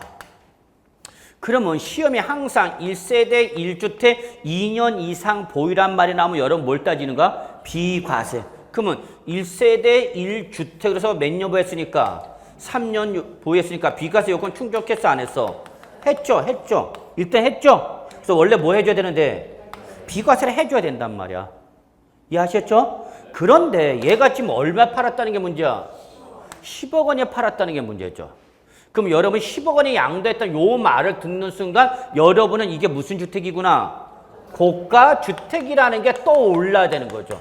그러면 시험에 항상 1세대 1주택 2년 이상 보유란 말이 나오면 여러분 뭘 따지는가? 비과세. 그러면 1세대 1주택으로서 몇 년 보유했으니까? 3년 보유했으니까 비과세 요건 충족했어 안 했어? 했죠. 일단 했죠. 그래서 원래 뭐 해줘야 되는데? 비과세를 해줘야 된단 말이야. 이해하셨죠? 그런데 얘가 지금 얼마 팔았다는 게 문제야? 10억 원에 팔았다는 게 문제죠. 그럼 여러분 10억 원에 양도했던 요 말을 듣는 순간 여러분은 이게 무슨 주택이구나? 고가 주택이라는 게 떠올라야 되는 거죠.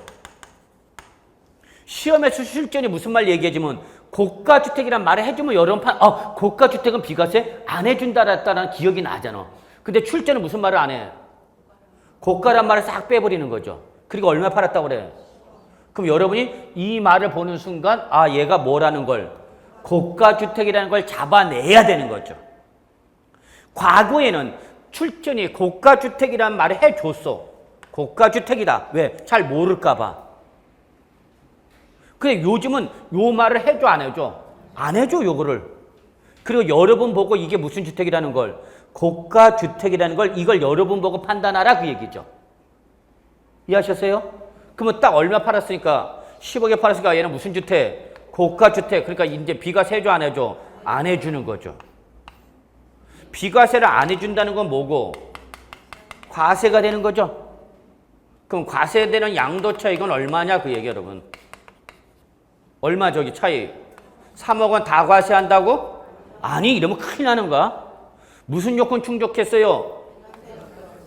시험에서 실전이 무슨 말 얘기해주면 고가주택이란 말을 해주면 여러 번 고가주택은 비과세 안 해준다라는 기억이 나잖아. 근데 출제는 무슨 말을 안 해? 고가란 말을 싹 빼버리는 거죠. 그리고 얼마 팔았다고 그래? 그럼 여러분이 이 말을 보는 순간 얘가 뭐라는 걸 고가주택이라는 걸 잡아내야 되는 거죠. 과거에는 출전이 고가주택이라는 말을 해줬어. 고가주택이다. 왜? 잘 모를까 봐. 근데 요즘은 요 말을 해줘 안 해줘? 안 해줘 요거를. 그리고 여러분 보고 이게 무슨 주택이라는 걸 고가주택이라는 걸 이걸 여러분 보고 판단하라 그 얘기죠. 이해하셨어요? 그러면 딱 얼마 팔았으니까 10억에 팔았으니까 얘는 무슨 주택? 고가주택. 그러니까 이제 비과세 해줘 안 해줘? 안 해주는 거죠. 비과세를 안 해준다는 건 뭐고? 과세가 되는 거죠. 그럼 과세되는 양도차 이건 얼마냐 그 얘기 여러분. 얼마 저기 차이? 3억 원 다 과세한다고? 아니 이러면 큰일 나는 거야. 무슨 요건 충족했어요?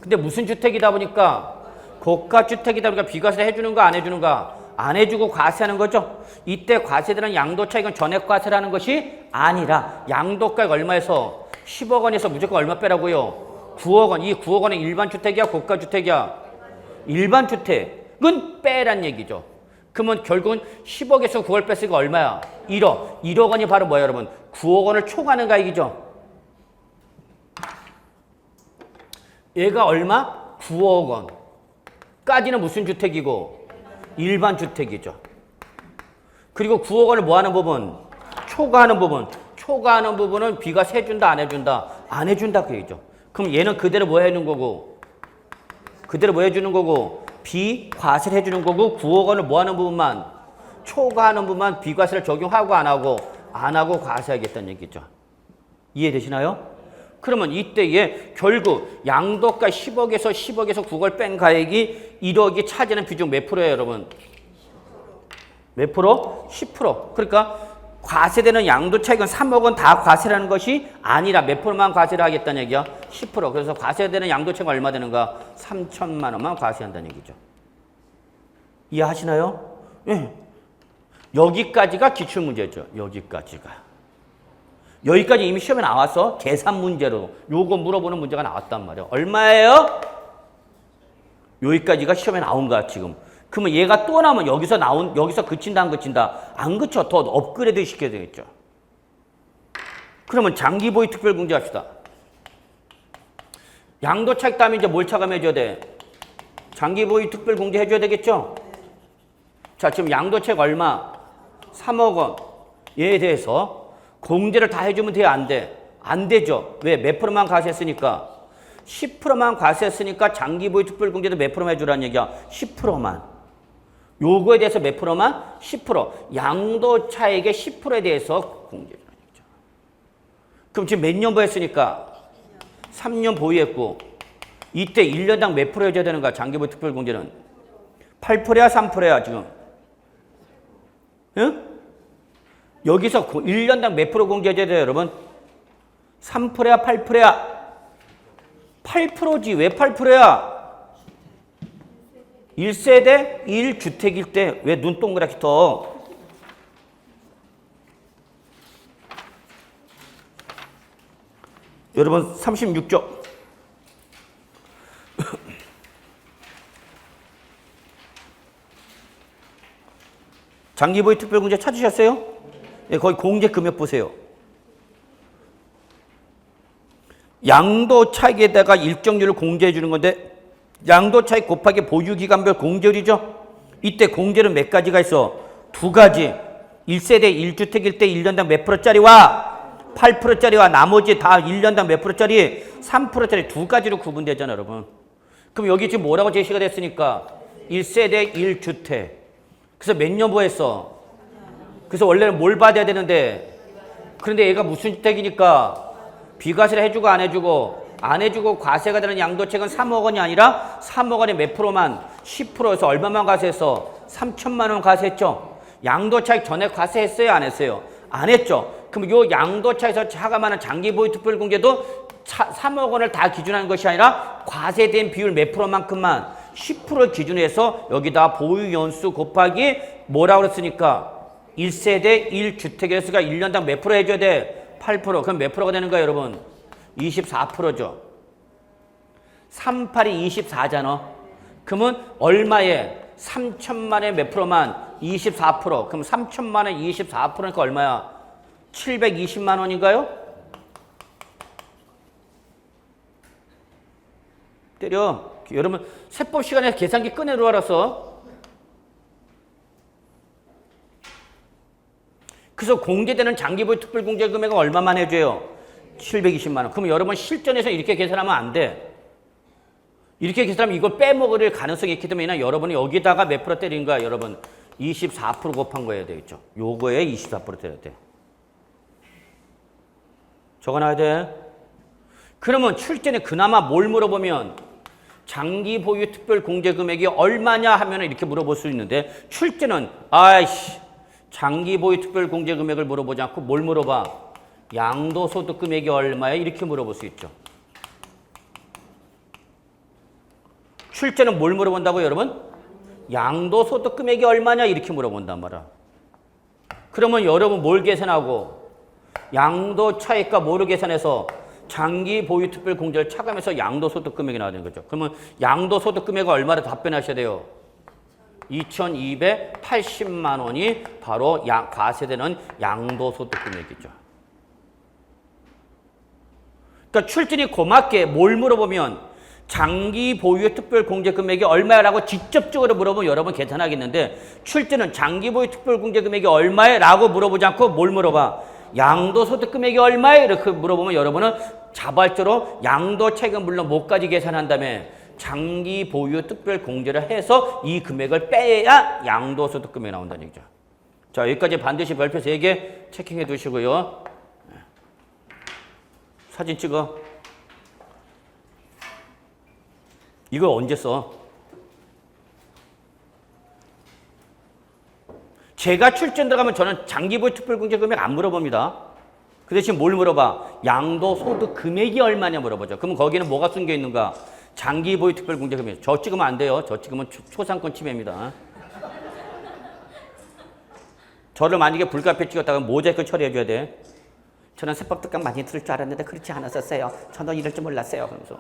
근데 무슨 주택이다 보니까 고가주택이다 보니까 비과세 해주는 거 안 해주는 거? 안 해주고 과세하는 거죠. 이때 과세되는 양도차 이건 전액 과세라는 것이 아니라 양도가가 얼마에서 10억 원에서 무조건 얼마 빼라고요? 9억 원. 이 9억 원은 일반 주택이야 고가주택이야? 일반 주택은 빼란 얘기죠. 그러면 결국은 10억에서 9억 뺐으니까 얼마야? 1억. 1억 원이 바로 뭐야 여러분? 9억 원을 초과하는 가액이죠. 얘가 얼마? 9억 원. 까지는 무슨 주택이고? 일반 주택이죠. 그리고 9억 원을 뭐 하는 부분? 초과하는 부분. 초과하는 부분은 비과세 해준다 안 해준다? 안 해준다 그 얘기죠. 그럼 얘는 그대로 뭐 해주는 거고? 그대로 뭐 해주는 거고? 비과세를 해주는 거고 9억 원을 뭐 하는 부분만? 초과하는 부분만 비과세를 적용하고 안 하고 과세하겠다는 얘기죠. 이해되시나요? 그러면 이때에 결국 양도가 10억에서 9억을 뺀 가액이 1억이 차지하는 비중 몇 프로예요 여러분? 몇 프로? 10%. 그러니까 과세되는 양도차익은 3억 원 다 과세라는 것이 아니라 몇 프로만 과세를 하겠다는 얘기야? 10%. 그래서 과세되는 양도차익은 얼마 되는가? 3천만 원만 과세한다는 얘기죠. 이해하시나요? 예. 여기까지가 기출문제죠. 여기까지 이미 시험에 나와서 계산 문제로 요거 물어보는 문제가 나왔단 말이에요. 얼마예요? 여기까지가 시험에 나온 거야 지금. 그러면 얘가 또 나오면 여기서 그친다 안 그친다? 안 그쳐. 더 업그레이드 시켜야 되겠죠. 그러면 장기보유 특별공제 합시다. 양도차익 따면 이제 뭘 차감해줘야 돼? 장기보유 특별공제 해줘야 되겠죠? 자 지금 양도차익 얼마? 3억 원. 얘에 대해서 공제를 다 해주면 돼요? 안 돼? 안 되죠. 왜? 몇 프로만 과세했으니까? 10%만 과세했으니까 장기보유 특별공제도 몇 프로만 해주라는 얘기야? 10%만. 요거에 대해서 몇 프로만? 10%. 양도차익의 10%에 대해서 공제해주라는 얘기죠. 그럼 지금 몇 년 보유했으니까? 3년 보유했고 이때 1년당 몇 프로 해줘야 되는가? 장기보유 특별공제는? 8%야 3%야 지금? 응? 여기서 1년당 몇 프로 공제해줘야 돼요 여러분? 3%야 8%야? 8%지 왜 8%야? 1세대 1주택일 때 왜 눈 동그랗게 떠? 여러분 36쪽 장기보유 특별공제 찾으셨어요? 예, 거기 공제 금액 보세요. 양도차익에다가 일정률을 공제해 주는 건데 양도차익 곱하기 보유기간별 공제율이죠. 이때 공제는 몇 가지가 있어? 두 가지. 1세대 1주택일 때 1년당 몇 프로짜리와 8%짜리와 나머지 다 1년당 몇 프로짜리? 3%짜리 두 가지로 구분되잖아 여러분. 그럼 여기 지금 뭐라고 제시가 됐으니까 1세대 1주택. 그래서 몇 년 보였어? 그래서 원래는 뭘 받아야 되는데 그런데 얘가 무슨 주택이니까 비과세를 해주고 안 해주고 과세가 되는 양도차익은 3억 원이 아니라 3억 원에 몇 프로만 10%에서 얼마만 과세했어? 3천만 원 과세했죠. 양도차익 전에 과세했어요 안 했어요? 안 했죠. 그럼 요 양도차익에서 차감하는 장기보유 특별공제도 3억 원을 다 기준하는 것이 아니라 과세된 비율 몇 프로만큼만 10% 기준에서 여기다 보유 연수 곱하기 뭐라고 그랬으니까 1세대 1주택의 수가 1년당 몇 프로 해줘야 돼? 8%. 그럼 몇 프로가 되는 거야, 여러분? 24%죠. 38이 24잖아. 그러면 얼마에? 3천만에 몇 프로만? 24%. 그럼 3천만에 24%니까 얼마야? 720만 원인가요? 때려. 여러분 세법 시간에 계산기 꺼내러 알았어. 그래서 공제되는 장기보유 특별공제 금액은 얼마만 해줘요? 720만 원. 그럼 여러분 실전에서 이렇게 계산하면 안 돼. 이렇게 계산하면 이걸 빼먹을 가능성이 있기 때문에 여러분이 여기다가 몇 프로 때린 거야, 여러분? 24% 곱한 거 해야 되겠죠. 요거에 24% 때려야 돼. 적어놔야 돼. 그러면 출전에 그나마 뭘 물어보면 장기 보유 특별 공제 금액이 얼마냐 하면 이렇게 물어볼 수 있는데 출제는 아이씨 장기 보유 특별 공제 금액을 물어보지 않고 뭘 물어봐? 양도소득 금액이 얼마야? 이렇게 물어볼 수 있죠. 출제는 뭘 물어본다고요, 여러분? 양도소득 금액이 얼마냐? 이렇게 물어본단 말이야. 그러면 여러분 뭘 계산하고? 양도 차익과 뭐를 계산해서 장기 보유 특별 공제를 차감해서 양도소득 금액이 나오는 거죠. 그러면 양도소득 금액을 얼마로 답변하셔야 돼요? 2,280만 원이 바로 과세되는 양도소득 금액이죠. 그러니까 출전이 고맙게 뭘 물어보면 장기 보유 특별 공제 금액이 얼마야라고 직접적으로 물어보면 여러분 계산하겠는데 출전은 장기 보유 특별 공제 금액이 얼마야라고 물어보지 않고 뭘 물어봐? 양도소득 금액이 얼마에? 이렇게 물어보면 여러분은 자발적으로 양도차익은 물론 뭐까지 계산한 다음에 장기 보유 특별 공제를 해서 이 금액을 빼야 양도소득 금액이 나온다는 얘기죠. 자, 여기까지 반드시 별표 3개 체킹해 두시고요. 사진 찍어. 이걸 언제 써? 제가 출전 들어가면 저는 장기보유 특별공제 금액 안 물어봅니다. 그 대신 뭘 물어봐? 양도소득 금액이 얼마냐 물어보죠. 그럼 거기는 뭐가 숨겨 있는가? 장기보유 특별공제 금액. 저 찍으면 안 돼요. 저 찍으면 초상권 침해입니다. 저를 만약에 불가피해 찍었다가 모자이크 처리해줘야 돼. 저는 세법 특강 많이 들을 줄 알았는데 그렇지 않았었어요. 저는 이럴 줄 몰랐어요. 그러면서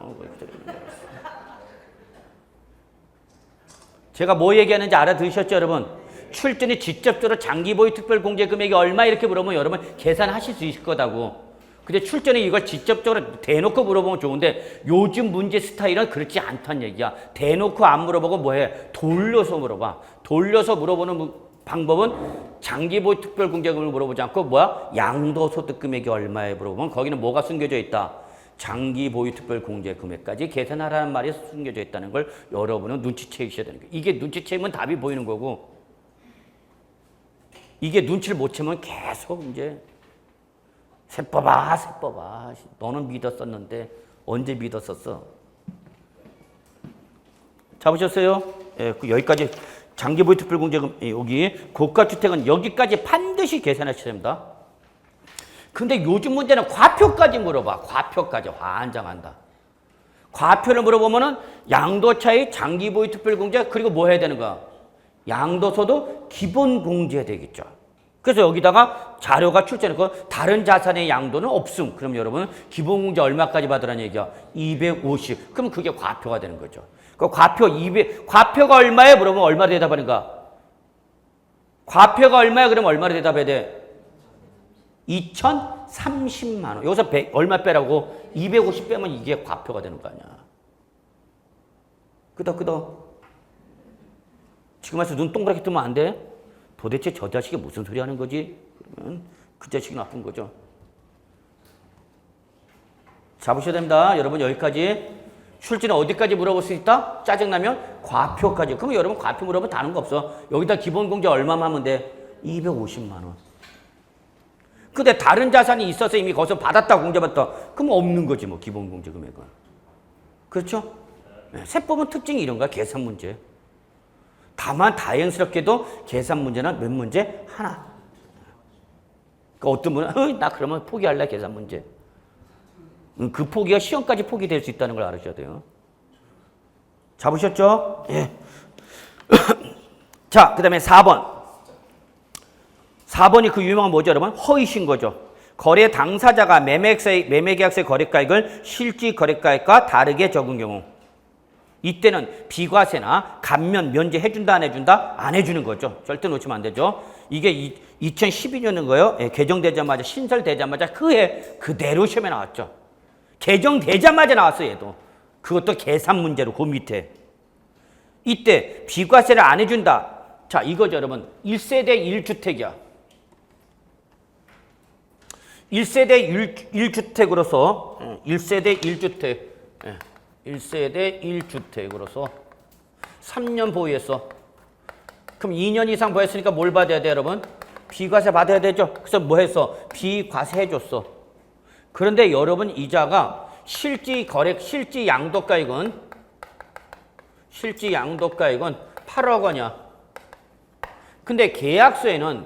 제가 뭐 얘기하는지 알아들으셨죠, 여러분? 출전이 직접적으로 장기보유 특별공제 금액이 얼마 이렇게 물어보면 여러분 계산하실 수 있을 거다고. 근데 출전이 이걸 직접적으로 대놓고 물어보면 좋은데 요즘 문제 스타일은 그렇지 않다는 얘기야. 대놓고 안 물어보고 뭐해? 돌려서 물어봐. 돌려서 물어보는 방법은 장기보유 특별공제금을 물어보지 않고 뭐야? 양도소득 금액이 얼마에 물어보면 거기는 뭐가 숨겨져 있다? 장기보유 특별공제 금액까지 계산하라는 말이 숨겨져 있다는 걸 여러분은 눈치채셔야 되는 거예요. 이게 눈치채면 답이 보이는 거고 이게 눈치를 못 채면 계속 이제 세법아 세법아 너는 믿었었는데 언제 믿었었어? 잡으셨어요? 예, 여기까지 장기보유 특별공제금 여기 고가주택은 여기까지 반드시 계산하셔야 됩니다. 근데 요즘 문제는 과표까지 물어봐. 과표까지 환장한다. 과표를 물어보면은 양도차익, 장기보유 특별공제 그리고 뭐 해야 되는 거야? 양도소득 기본공제 되겠죠. 그래서 여기다가 자료가 출제해놓고 다른 자산의 양도는 없음. 그럼 여러분은 기본공제 얼마까지 받으라는 얘기야? 250. 그럼 그게 과표가 되는 거죠. 그 과표 200, 과표가 얼마에 물어보면 얼마 대답하는가? 과표가 얼마야? 그럼 얼마를 대답해야 돼? 2,030만 원. 여기서 100, 얼마 빼라고? 250 빼면 이게 과표가 되는 거 아니야. 끄덕끄덕. 지금 와서 눈 동그랗게 뜨면 안 돼? 도대체 저 자식이 무슨 소리 하는 거지? 그러면 그 자식이 나쁜 거죠. 잡으셔야 됩니다. 여러분 여기까지. 출제는 어디까지 물어볼 수 있다? 짜증나면 과표까지. 그러면 여러분 과표 물어보면 다른 거 없어. 여기다 기본공제 얼마만 하면 돼? 250만 원. 근데 다른 자산이 있어서 이미 거기서 받았다 공제받다. 그럼 없는 거지 뭐 기본공제 금액은. 그렇죠? 네, 세법은 특징이 이런 거야. 계산 문제. 다만 다행스럽게도 계산 문제는 몇 문제? 하나. 그러니까 어떤 분은 나 그러면 포기할래 계산 문제. 그 포기가 시험까지 포기될 수 있다는 걸 알으셔야 돼요. 잡으셨죠? 예. 자, 그 다음에 4번. 4번이 그 유명한 뭐죠, 여러분? 허위신고죠. 거래 당사자가 매매계약서의 거래가액을 실질 거래가액과 다르게 적은 경우. 이때는 비과세나 감면, 면제 해준다, 안 해준다? 안 해주는 거죠. 절대 놓치면 안 되죠. 이게 2012년인 거예요. 예, 개정되자마자, 신설되자마자 그해 그대로 시험에 나왔죠. 개정되자마자 나왔어요, 얘도. 그것도 계산 문제로 그 밑에. 이때 비과세를 안 해준다. 자, 이거죠, 여러분. 1세대 1주택이야. 1세대 1주택으로서 1세대 1주택. 1세대 1주택으로서 3년 보유했어. 그럼 2년 이상 보유했으니까 뭘 받아야 돼, 여러분? 비과세 받아야 되죠. 그래서 뭐 했어? 비과세 해줬어. 그런데 여러분 이자가 실질 양도가액은 8억 원이야. 근데 계약서에는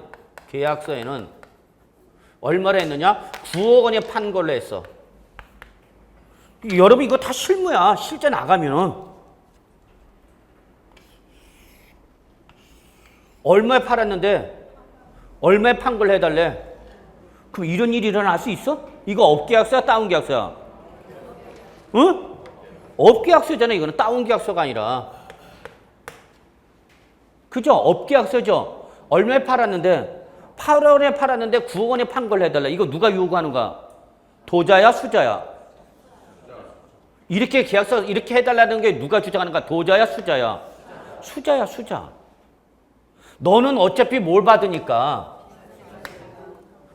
얼마를 했느냐? 9억 원에 판 걸로 했어. 여러분 이거 다 실무야. 실제 나가면은 얼마에 팔았는데 얼마에 판 걸 해달래? 그럼 이런 일이 일어날 수 있어? 이거 업계약서야, 다운계약서야? 응? 업계약서잖아. 이거는 다운계약서가 아니라. 그죠? 업계약서죠. 얼마에 팔았는데 8원에 팔았는데 9억 원에 판 걸 해달라. 이거 누가 요구하는가? 도자야, 수자야? 이렇게 계약서 이렇게 해달라는 게 누가 주장하는가? 도자야, 수자야? 수자야, 수자. 너는 어차피 뭘 받으니까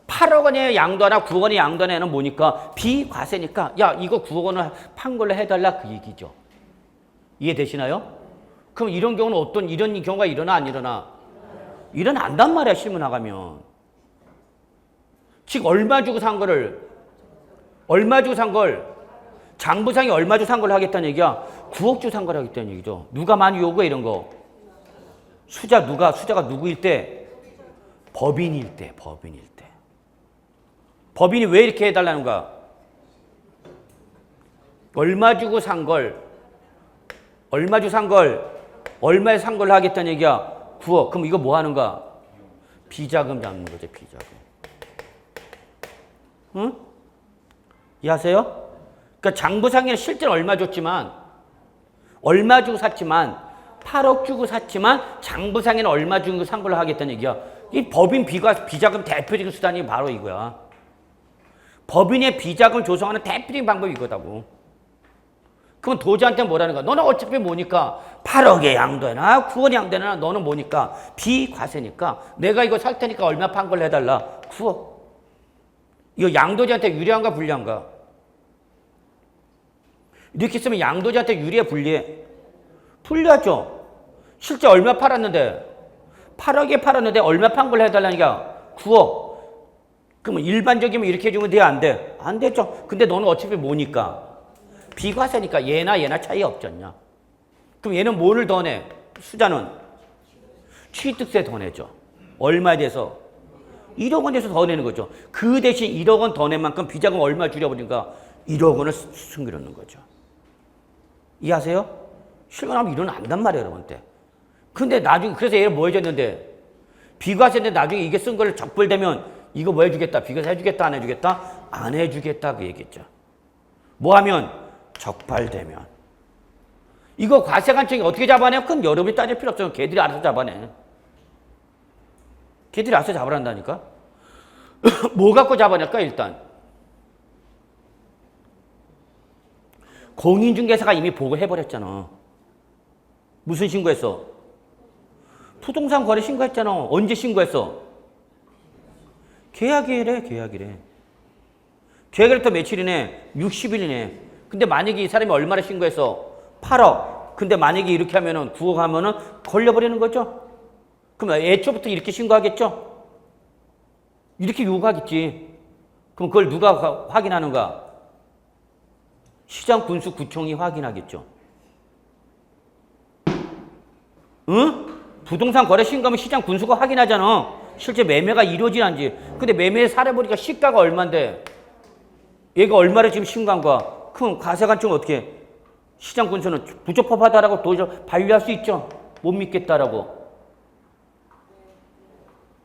8억 원의 양도하나 9억 원의 양도하나는 뭐니까? 비과세니까 야 이거 9억 원을 판 걸로 해달라 그 얘기죠. 이해되시나요? 그럼 이런 경우는 이런 경우가 일어나 안 일어나? 일어난단 말이야. 실무 나가면. 즉 얼마 주고 산 걸 장부상이 얼마 주고 산 걸 하겠다는 얘기야? 9억 주고 산 걸 하겠다는 얘기죠. 누가 많이 요구해 이런 거? 수자가 누구일 때? 법인일 때. 법인이 왜 이렇게 해달라는 거야? 얼마 주고 산 걸, 얼마에 산 걸 하겠다는 얘기야? 9억. 그럼 이거 뭐 하는가? 비자금 잡는 거죠, 비자금. 응? 이해하세요? 그러니까 장부상에는 실제로 얼마 줬지만, 얼마 주고 샀지만, 8억 주고 샀지만, 장부상에는 얼마 주고 산 걸로 하겠다는 얘기야. 이 법인 비자금 대표적인 수단이 바로 이거야. 법인의 비자금 조성하는 대표적인 방법이 이거다고. 그럼 도저한테 뭐라는 거야? 너는 어차피 뭐니까 8억에 양도해나 9억에 양도해나 너는 뭐니까 비과세니까 내가 이거 살 테니까 얼마 판 걸 해달라. 9억. 이거 양도자한테 유리한가 불리한가? 이렇게 쓰면 양도자한테 유리해 불리해? 불리하죠. 실제 얼마 팔았는데 8억에 팔았는데 얼마 판 걸 해달라니까 9억. 그러면 일반적이면 이렇게 해주면 돼? 안 돼? 안 되죠. 근데 너는 어차피 뭐니까? 비과세니까 얘나 차이 없잖냐. 그럼 얘는 뭐를 더 내? 수자는 취득세 더 내죠. 얼마에 대해서? 1억 원에서 더 내는 거죠. 그 대신 1억 원 더 낸 만큼 비자금 얼마 줄여버리니까 1억 원을 숨겨놓는 거죠. 이해하세요? 실망하면 일어난단 말이에요, 여러분한테. 근데 나중에 그래서 얘를 뭐 해줬는데 비과세인데 나중에 이게 쓴 걸 적발되면 이거 뭐 해주겠다? 비과세 해주겠다? 안 해주겠다? 안 해주겠다 그 얘기죠. 뭐 하면? 적발되면. 이거 과세관청이 어떻게 잡아내? 그건 여러분이 따질 필요 없죠. 걔들이 알아서 잡아내. 걔들이 알아서 잡아낸다니까. 뭐 갖고 잡아낼까 일단? 공인중개사가 이미 보고해버렸잖아. 무슨 신고했어? 부동산 거래 신고했잖아. 언제 신고했어? 계약일에. 계약일부터 며칠이네? 60일이네. 근데 만약에 이 사람이 얼마를 신고했어? 8억. 근데 만약에 이렇게 하면은 9억 하면은 걸려버리는 거죠? 그럼 애초부터 이렇게 신고하겠죠? 이렇게 요구하겠지. 그럼 그걸 누가 확인하는가? 시장군수구청이 확인하겠죠. 응? 부동산 거래 신고하면 시장군수가 확인하잖아. 실제 매매가 이루어지는지. 근데 매매 사례 보니까 시가가 얼만데 얘가 얼마를 지금 신고한 거야? 그럼 과세관청은 어떻게 해? 시장 군수는 부적법하다라고 도저히 반려할 수 있죠? 못 믿겠다라고.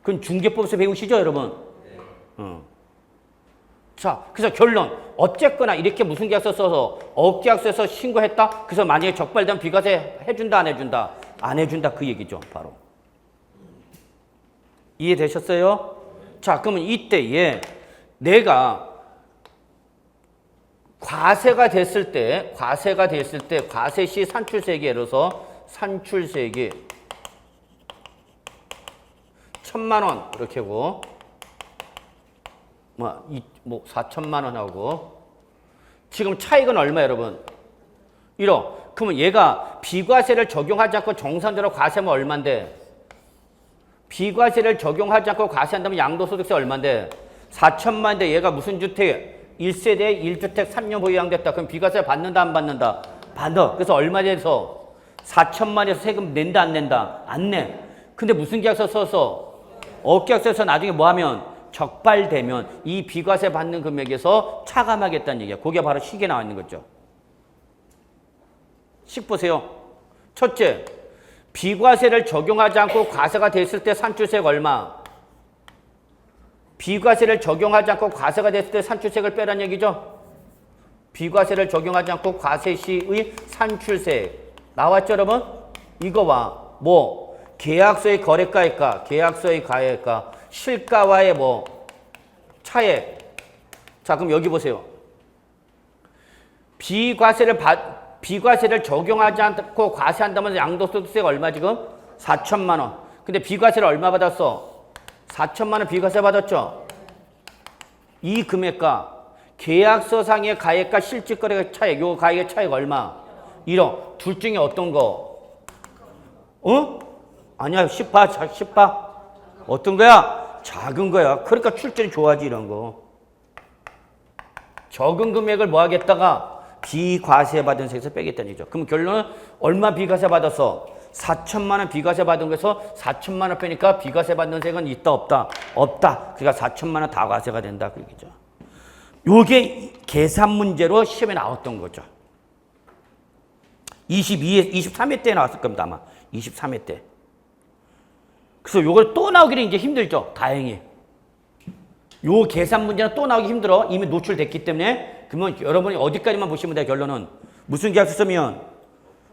그건 중개법에서 배우시죠, 여러분? 자, 그래서 결론. 어쨌거나 이렇게 무슨 계약서 써서 업계약서에서 신고했다? 그래서 만약에 적발되면 비과세 해준다, 안 해준다? 안 해준다, 그 얘기죠, 바로. 이해되셨어요? 자, 그러면 이때에 내가 과세가 됐을 때, 과세 시 산출세액에 예로서 산출세액이 1,000만 원 이렇게 하고, 4천만 원 하고, 지금 차익은 얼마 여러분? 1억. 그러면 얘가 비과세를 적용하지 않고 정상적으로 과세하면 얼만데? 비과세를 적용하지 않고 과세한다면 양도소득세 얼만데? 4천만 원인데 얘가 무슨 주택? 1세대 1주택 3년 보유양됐다. 그럼 비과세 받는다 안 받는다? 받아. 그래서 얼마 돼서 4천만 원에서 세금 낸다 안 낸다? 안 내. 근데 무슨 계약서 써서? 업계약서에서 나중에 뭐 하면? 적발되면 이 비과세 받는 금액에서 차감하겠다는 얘기야. 그게 바로 식에 나와 있는 거죠. 식 보세요. 첫째, 비과세를 적용하지 않고 과세가 됐을 때 산출세액 얼마? 비과세를 적용하지 않고 과세가 됐을 때 산출세액을 빼란 얘기죠. 비과세를 적용하지 않고 과세 시의 산출세액 나왔죠, 여러분? 이거와 뭐 계약서의 거래가액과 계약서의 가액과 실가와의 뭐 차액. 자, 그럼 여기 보세요. 비과세를 적용하지 않고 과세한다면 양도소득세가 얼마 지금? 4천만 원. 근데 비과세를 얼마 받았어? 4천만 원 비과세 받았죠? 이 금액과 계약서상의 가액과 실질거래 차액, 요 가액의 차액 얼마? 1억. 둘 중에 어떤 거? 아니야, 10파. 어떤 거야? 작은 거야. 그러니까 출전이 좋아하지, 이런 거. 적은 금액을 뭐 하겠다가 비과세 받은 세에서 빼겠다는 얘기죠. 그럼 결론은 얼마 비과세 받았어? 4천만 원 비과세 받은 거에서 4천만 원 빼니까 비과세 받는 세액은 있다 없다? 없다. 그러니까 4천만 원 다 과세가 된다, 그 얘기죠. 요게 계산 문제로 시험에 나왔던 거죠. 23회 때 나왔을 겁니다, 아마. 23회 때. 그래서 요걸 또 나오기는 이제 힘들죠. 다행히. 요 계산 문제는 또 나오기 힘들어. 이미 노출됐기 때문에. 그러면 여러분이 어디까지만 보시면 돼요, 결론은. 무슨 계약서 쓰면?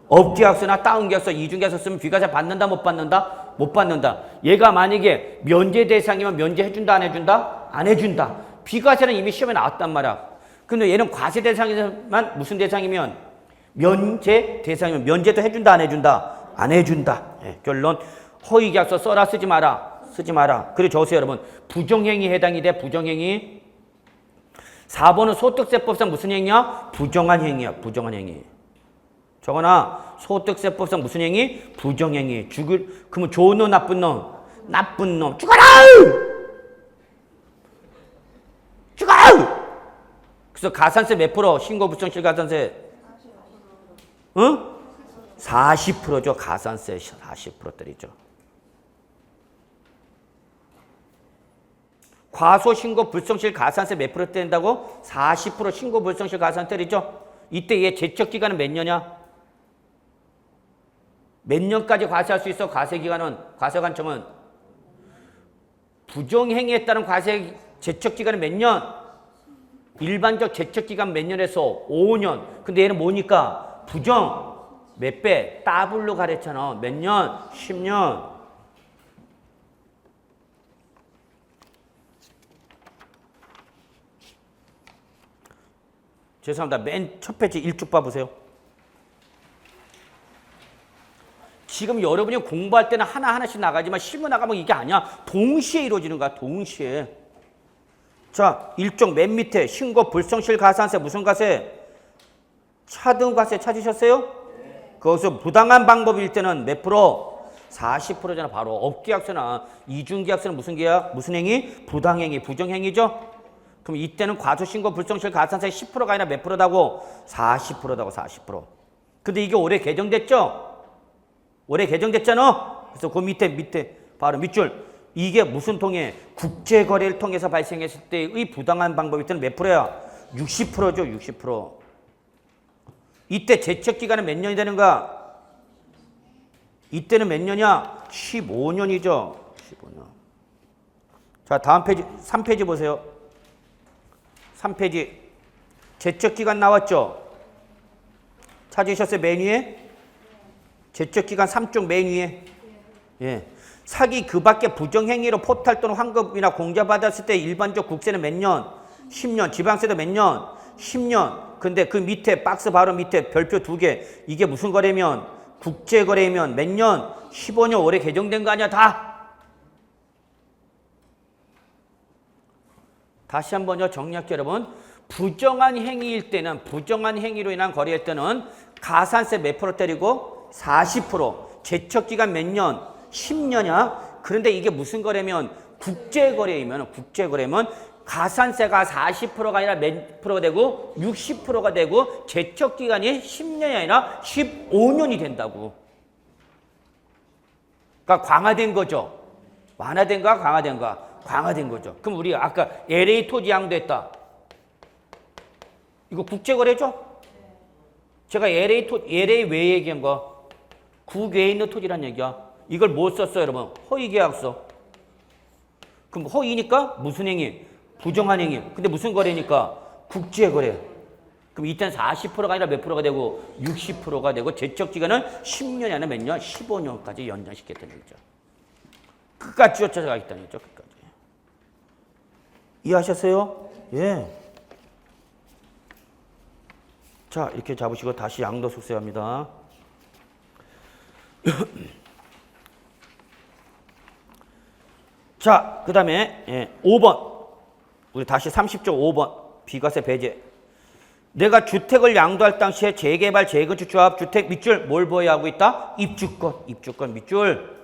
업계약서나 다운계약서, 이중계약서 쓰면 비과세 받는다, 못 받는다? 못 받는다. 얘가 만약에 면제 대상이면 면제해준다, 안 해준다? 안 해준다. 비과세는 이미 시험에 나왔단 말이야. 근데 얘는 과세 대상이지만 무슨 대상이면? 면제 대상이면 면제도 해준다, 안 해준다? 안 해준다. 예, 결론. 허위계약서 써라, 쓰지 마라. 쓰지 마라. 그래 적으세요, 여러분. 부정행위 해당이 돼, 부정행위. 4번은 소득세법상 무슨 행위야? 부정한 행위야, 부정한 행위. 적어놔. 소득세법상 무슨 행위? 부정행위. 그러면 좋은 놈, 나쁜 놈? 나쁜 놈. 죽어라! 죽어라! 그래서 가산세 몇 프로? 신고불성실 가산세. 응? 40%죠. 가산세 40%짜리죠. 과소신고 불성실 가산세 몇 프로 뗀다고? 40% 신고 불성실 가산 때리죠. 이때 얘 제척기간은 몇 년이야? 몇 년까지 과세할 수 있어? 과세기간은, 과세관청은. 부정행위에 따른 과세 제척기간은 몇 년? 일반적 제척기간 몇 년에서 5년. 근데 얘는 뭐니까? 부정. 몇 배? 더블로 가랬잖아. 몇 년? 10년. 죄송합니다. 맨 첫 페이지 1쭉 봐보세요. 지금 여러분이 공부할 때는 하나하나씩 나가지만 실무 나가면 이게 아니야. 동시에 이루어지는 거야. 동시에. 자, 1종 맨 밑에 신고 불성실 가산세 무슨 가세? 차등과세 찾으셨어요? 네. 거기서 부당한 방법일 때는 몇 프로? 40%잖아. 바로 업계약서나 이중계약서는 무슨 계약? 무슨 행위? 부당행위, 부정행위죠? 그럼 이때는 과소신고 불성실 가산세 10%가 아니라 몇 프로다고? 40%다고, 40%. 근데 이게 올해 개정됐죠? 올해 개정됐잖아? 그래서 그 밑에 바로 밑줄. 이게 무슨 통해? 국제거래를 통해서 발생했을 때의 부당한 방법일 때는 몇 프로야? 60%죠, 60%. 이때 제척 기간은 몇 년이 되는가? 이때는 몇 년이야? 15년이죠. 15년. 자, 다음 페이지 3페이지 보세요. 3페이지. 제척 기간 나왔죠? 찾으셨어요? 맨 위에? 제척 기간 3쪽 맨 위에. 예. 사기 그 밖에 부정행위로 포탈 또는 환급이나 공제받았을 때 일반적 국세는 몇 년? 10년. 지방세도 몇 년? 10년. 근데 그 밑에 박스 바로 밑에 별표 2개. 이게 무슨 거래면? 국제거래면 몇 년? 15년 올해 개정된 거 아니야 다? 다시 한번요 정리할게요 여러분. 부정한 행위일 때는 부정한 행위로 인한 거래일 때는 가산세 몇 프로 때리고? 40%. 제척기간 몇 년? 10년이야. 그런데 이게 무슨 거래면? 국제거래이면 가산세가 40%가 아니라 몇 프로가 되고 60%가 되고 제척기간이 10년이 아니라 15년이 된다고. 그러니까 강화된 거죠. 완화된가 강화된가? 강화된 거죠. 그럼 우리 아까 LA 토지 양도했다. 이거 국제거래죠? 제가 LA 왜 얘기한 거? 국외에 있는 토지란 얘기야. 이걸 뭐 썼어요 여러분? 허위계약서. 그럼 허위니까 무슨 행위? 부정한 행위. 근데 무슨 거래니까? 국제거래. 그럼 이때는 40%가 아니라 몇 프로가 되고 60%가 되고 제척기간은 10년이 아니라 몇 년? 15년까지 연장시켰다는 얘기죠. 끝까지 쫓아가겠다는 얘기죠. 끝까지. 이해하셨어요? 예. 자, 이렇게 잡으시고 다시 양도 숙세합니다. 자, 그 다음에 5번. 우리 다시 30조 5번. 비과세 배제. 내가 주택을 양도할 당시에 재개발, 재건축, 조합, 주택 밑줄 뭘 보여하고 있다? 입주권 밑줄.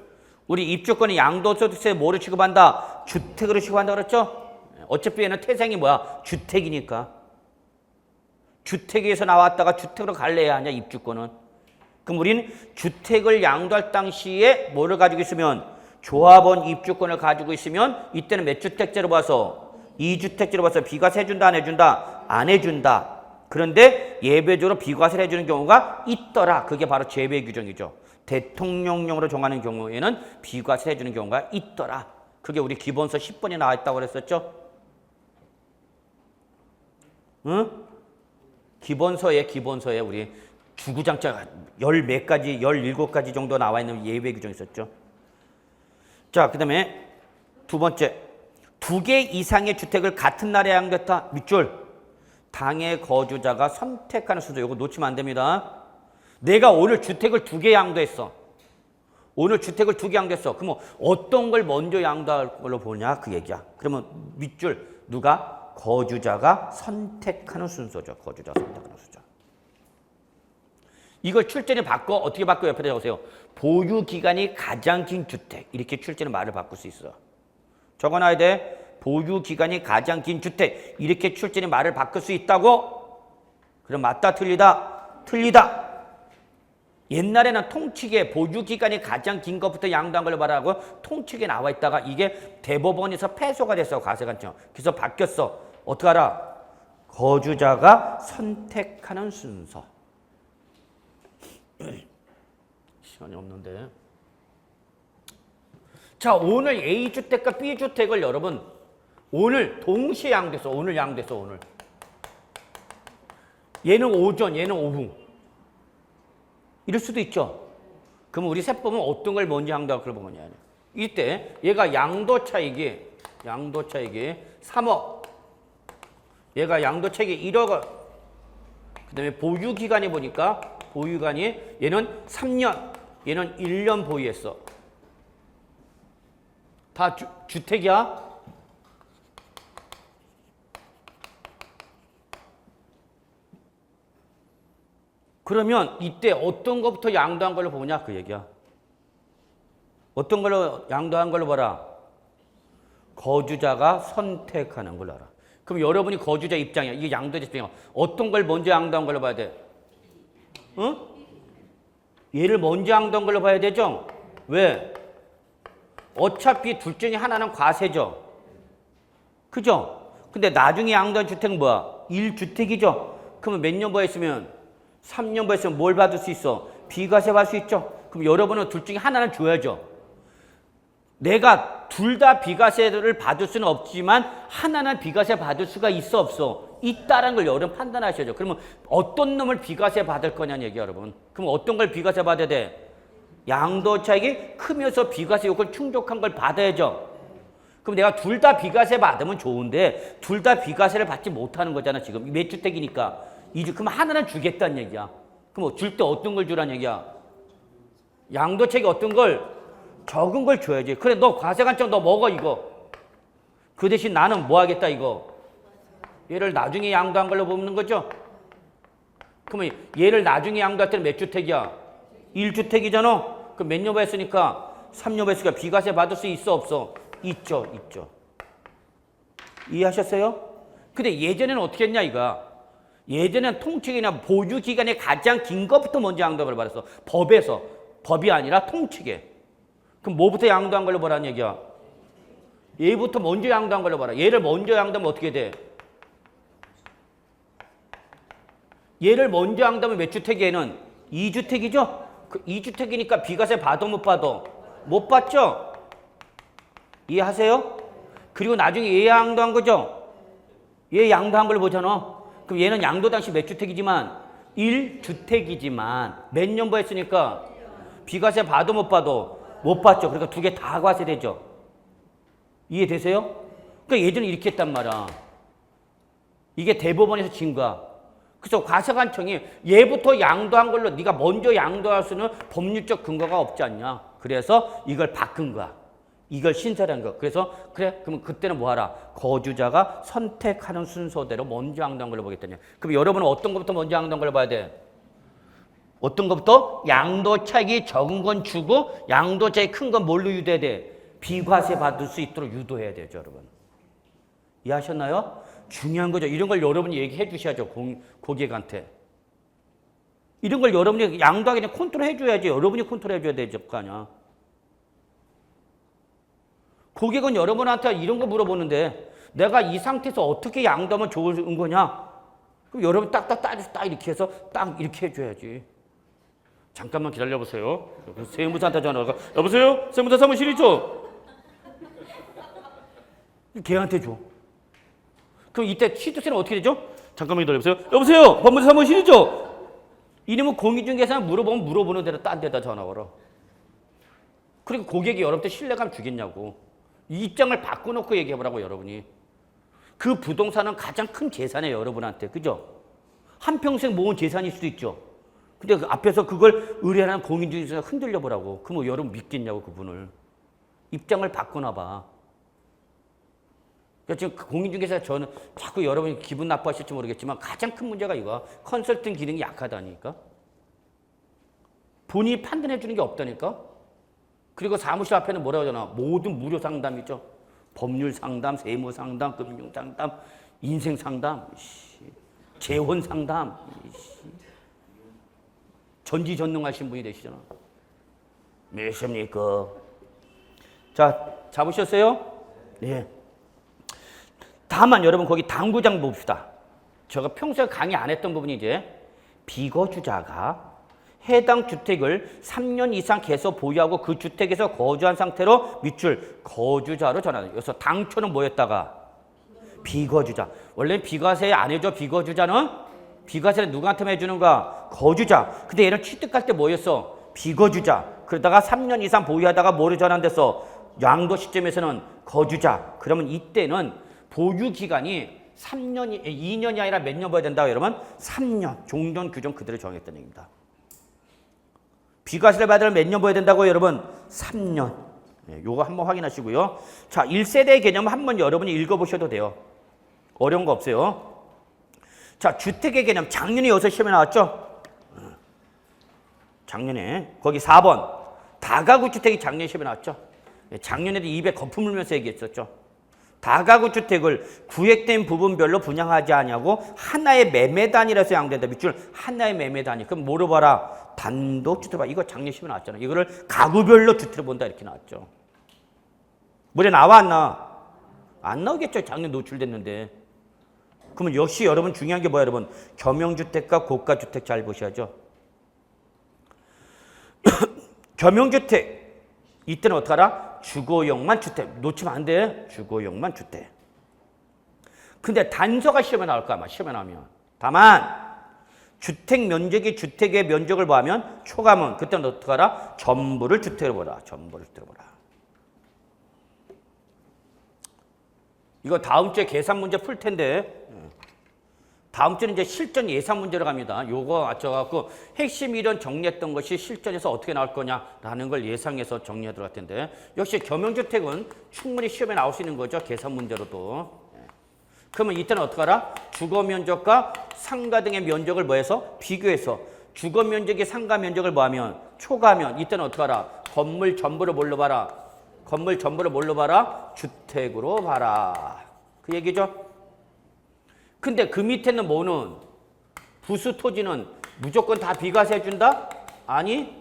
우리 입주권이 양도소득세 뭐를 취급한다? 주택으로 취급한다 그랬죠? 어차피 얘는 태생이 뭐야? 주택이니까. 주택에서 나왔다가 주택으로 갈래야 하냐 입주권은. 그럼 우리는 주택을 양도할 당시에 뭐를 가지고 있으면 조합원 입주권을 가지고 있으면 이때는 몇 주택제로 봐서 2주택제로 봐서 비과세 해준다 안 해준다? 안 해준다. 그런데 예외적으로 비과세를 해주는 경우가 있더라. 그게 바로 제외 규정이죠. 대통령령으로 정하는 경우에는 비과세를 해주는 경우가 있더라. 그게 우리 기본서 10번에 나와 있다고 그랬었죠. 응? 기본서에 우리 주구장창 17가지 정도 나와 있는 예외 규정이 있었죠. 자, 그 다음에 두 번째. 2개 이상의 주택을 같은 날에 양도했다. 밑줄. 당해 거주자가 선택하는 순서. 이거 놓치면 안 됩니다. 내가 오늘 주택을 2개 양도했어. 그러면 어떤 걸 먼저 양도할 걸로 보냐 그 얘기야. 그러면 밑줄. 누가? 거주자가 선택하는 순서죠. 거주자가 선택하는 순서. 이걸 출제를 바꿔 어떻게 바꿔 옆에다 적으세요. 보유기간이 가장 긴 주택. 이렇게 출제는 말을 바꿀 수 있어. 적어놔야 돼. 보유기간이 가장 긴 주택. 이렇게 출제는 말을 바꿀 수 있다고? 그럼 맞다 틀리다? 틀리다. 옛날에는 통치기에 보유기간이 가장 긴 것부터 양도한 걸로 말하고 통치기에 나와 있다가 이게 대법원에서 패소가 됐어. 과세관청. 그래서 바뀌었어. 어떡하라? 거주자가 선택하는 순서. 시간이 없는데. 자, 오늘 A주택과 B주택을 여러분 오늘 동시에 양도했어. 오늘. 얘는 오전, 얘는 오후. 이럴 수도 있죠. 그럼 우리 세법은 어떤 걸 먼저 양도할 걸 보느냐. 이때 얘가 양도차익이 3억. 얘가 양도차익이 1억. 그 다음에 보유기간이 보니까 보유기간이 얘는 3년, 얘는 1년 보유했어. 다 주택이야. 그러면 이때 어떤 것부터 양도한 걸로 보냐 그 얘기야. 어떤 걸로 양도한 걸로 봐라. 거주자가 선택하는 걸로 알아. 그럼 여러분이 거주자 입장이야. 이게 양도자 입장이야. 어떤 걸 먼저 양도한 걸로 봐야 돼? 응? 얘를 먼저 양도한 걸로 봐야 되죠? 왜? 어차피 둘 중에 하나는 과세죠. 그죠? 근데 나중에 양도한 주택은 뭐야? 1주택이죠? 그러면 몇 년 보였으면 3년부에 있으면 뭘 받을 수 있어? 비과세 받을 수 있죠. 그럼 여러분은 둘 중에 하나는 줘야죠. 내가 둘 다 비과세를 받을 수는 없지만 하나는 비과세 받을 수가 있어 없어? 있다라는 걸 여러분 판단하셔야죠. 그러면 어떤 놈을 비과세 받을 거냐는 얘기야 여러분. 그럼 어떤 걸 비과세 받아야 돼? 양도 차익이 크면서 비과세 요건을 충족한 걸 받아야죠. 그럼 내가 둘 다 비과세 받으면 좋은데 둘 다 비과세를 받지 못하는 거잖아 지금. 매주택이니까. 그럼 하나는 주겠다는 얘기야. 그럼 줄 때 어떤 걸 주라는 얘기야? 양도차익이 어떤 걸? 적은 걸 줘야지. 그래 너 과세관점 너 먹어 이거. 그 대신 나는 뭐 하겠다 이거. 얘를 나중에 양도한 걸로 보는 거죠. 그러면 얘를 나중에 양도할 때는 몇 주택이야? 1주택이잖아. 그럼 몇 년부 했으니까 3년부 했으니까 비과세 받을 수 있어 없어? 있죠. 이해하셨어요? 근데 예전에는 어떻게 했냐 이거. 예전에는 통칙이나 보유기간이 가장 긴 것부터 먼저 양도를 받았어. 법에서. 법이 아니라 통칙에. 그럼 뭐부터 양도한 걸로 보라는 얘기야? 얘부터 먼저 양도한 걸로 봐라. 얘를 먼저 양도하면 어떻게 돼? 얘를 먼저 양도하면 몇 주택이에는? 2주택이죠? 그 2주택이니까 비과세 받아 못 받아? 못 받죠? 이해하세요? 그리고 나중에 얘 양도한 거죠? 얘 양도한 걸 보잖아. 그럼 얘는 양도 당시 몇 주택이지만 1주택이지만 몇 년부 했으니까 비과세 받아 못 받아? 못 받죠. 그러니까 두 개 다 과세되죠. 이해되세요? 그러니까 예전에 이렇게 했단 말이야. 이게 대법원에서 진 거야. 그래서 과세관청이 얘부터 양도한 걸로 네가 먼저 양도할 수는 법률적 근거가 없지 않냐. 그래서 이걸 바꾼 거야. 이걸 신설한 거. 그래서 그래 그러면 그때는 뭐하라? 거주자가 선택하는 순서대로 먼저 양도한 걸로 보겠다냐. 그럼 여러분은 어떤 것부터 먼저 양도한 걸로 봐야 돼? 어떤 것부터? 양도 차익이 적은 건 주고 양도 차익이 큰 건 뭘로 유도해야 돼? 비과세 받을 수 있도록 유도해야 되죠 여러분. 이해하셨나요? 중요한 거죠. 이런 걸 여러분이 얘기해 주셔야죠. 고객한테. 이런 걸 여러분이 양도하기 전에 컨트롤 해줘야지. 여러분이 컨트롤 해줘야 되죠. 거 아니야. 고객은 여러분한테 이런 거 물어보는데 내가 이 상태에서 어떻게 양도하면 좋은 거냐? 그럼 여러분 딱 이렇게 해서 딱 이렇게 해줘야지. 잠깐만 기다려보세요. 세무사한테 전화가 여보세요? 세무사 사무실이죠? 걔한테 줘. 그럼 이때 취득세는 어떻게 되죠? 잠깐만 기다려보세요. 여보세요? 법무사 사무실이죠? 이러면 공인중개사는 물어보는 대로 딴 데다 전화 걸어. 그리고 고객이 여러분한테 신뢰감 주겠냐고. 이 입장을 바꿔놓고 얘기해보라고 여러분이. 그 부동산은 가장 큰 재산이에요 여러분한테. 그죠? 한평생 모은 재산일 수도 있죠. 근데 그 앞에서 그걸 의뢰하는 공인중개사가 흔들려보라고. 그럼 여러분 믿겠냐고 그분을. 입장을 바꿔놔봐. 그러니까 지금 공인중개사 저는 자꾸 여러분이 기분 나빠하실지 모르겠지만 가장 큰 문제가 이거야. 컨설팅 기능이 약하다니까. 본인이 판단해 주는 게 없다니까. 그리고 사무실 앞에는 뭐라고 하잖아. 모든 무료 상담이죠. 법률 상담, 세무 상담, 금융 상담, 인생 상담, 재혼 상담. 전지전능하신 분이 되시잖아. 몇십니까? 자, 잡으셨어요? 네. 다만 여러분 거기 당구장 봅시다. 제가 평소에 강의 안 했던 부분이 이제 비거주자가 해당 주택을 3년 이상 계속 보유하고 그 주택에서 거주한 상태로 밑줄 거주자로 전환해요. 여기서 당초는 뭐였다가? 비거주자. 원래 비과세 안 해줘. 비거주자는? 비과세를 누구한테만 해주는가? 거주자. 근데 얘는 취득할 때 뭐였어? 비거주자. 그러다가 3년 이상 보유하다가 뭐로 전환됐어? 양도 시점에서는 거주자. 그러면 이때는 보유기간이 3년이, 2년이 아니라 몇 년 봐야 된다고 여러분? 3년. 종전 규정 그대로 정했다는 얘기입니다. 비과세를 받으려면 몇 년 봐야 된다고 여러분? 3년. 네, 요거 한번 확인하시고요. 자, 1세대 개념 한번 여러분이 읽어보셔도 돼요. 어려운 거 없어요. 자, 주택의 개념 작년에 여기서 시험에 나왔죠? 작년에 거기 4번 다가구 주택이 작년에 시험에 나왔죠? 작년에도 입에 거품 물면서 얘기했었죠. 다가구 주택을 구획된 부분별로 분양하지 않냐고 하나의 매매 단위라서 양도된다. 밑줄 하나의 매매 단위. 그럼 뭐로 봐라? 단독 주택 봐. 이거 작년 시험에 나왔잖아. 이거를 가구별로 주택을 본다 이렇게 나왔죠. 뭐래 나와 안 나와? 안 나오겠죠. 작년 노출됐는데. 그러면 역시 여러분 중요한 게 뭐야 여러분? 겸용주택과 고가주택 잘 보셔야죠. 겸용주택 이때는 어떡하라? 주거용만 주택. 놓치면 안 돼. 주거용만 주택. 근데 단서가 시험에 나올 거야 아마 시험에 나오면. 다만 주택 면적이 주택의 면적을 보면 초과면 그때는 어떡하라? 전부를 주택으로 보라. 전부를 주택으로 보라. 이거 다음 주에 계산 문제 풀 텐데 다음 주는 이제 실전 예상 문제로 갑니다. 요거 맞춰갖고 핵심 이론 정리했던 것이 실전에서 어떻게 나올 거냐라는 걸 예상해서 정리해 들어갈 텐데 역시 겸용주택은 충분히 시험에 나올 수 있는 거죠. 계산 문제로도. 그러면 이때는 어떻게 하라? 주거 면적과 상가 등의 면적을 뭐해서? 비교해서 주거 면적이 상가 면적을 뭐하면? 초과하면 이때는 어떻게 하라? 건물 전부를 뭘로 봐라? 건물 전부를 뭘로 봐라? 주택으로 봐라. 그 얘기죠. 근데 그 밑에는 뭐는? 부수 토지는 무조건 다 비과세 해준다? 아니,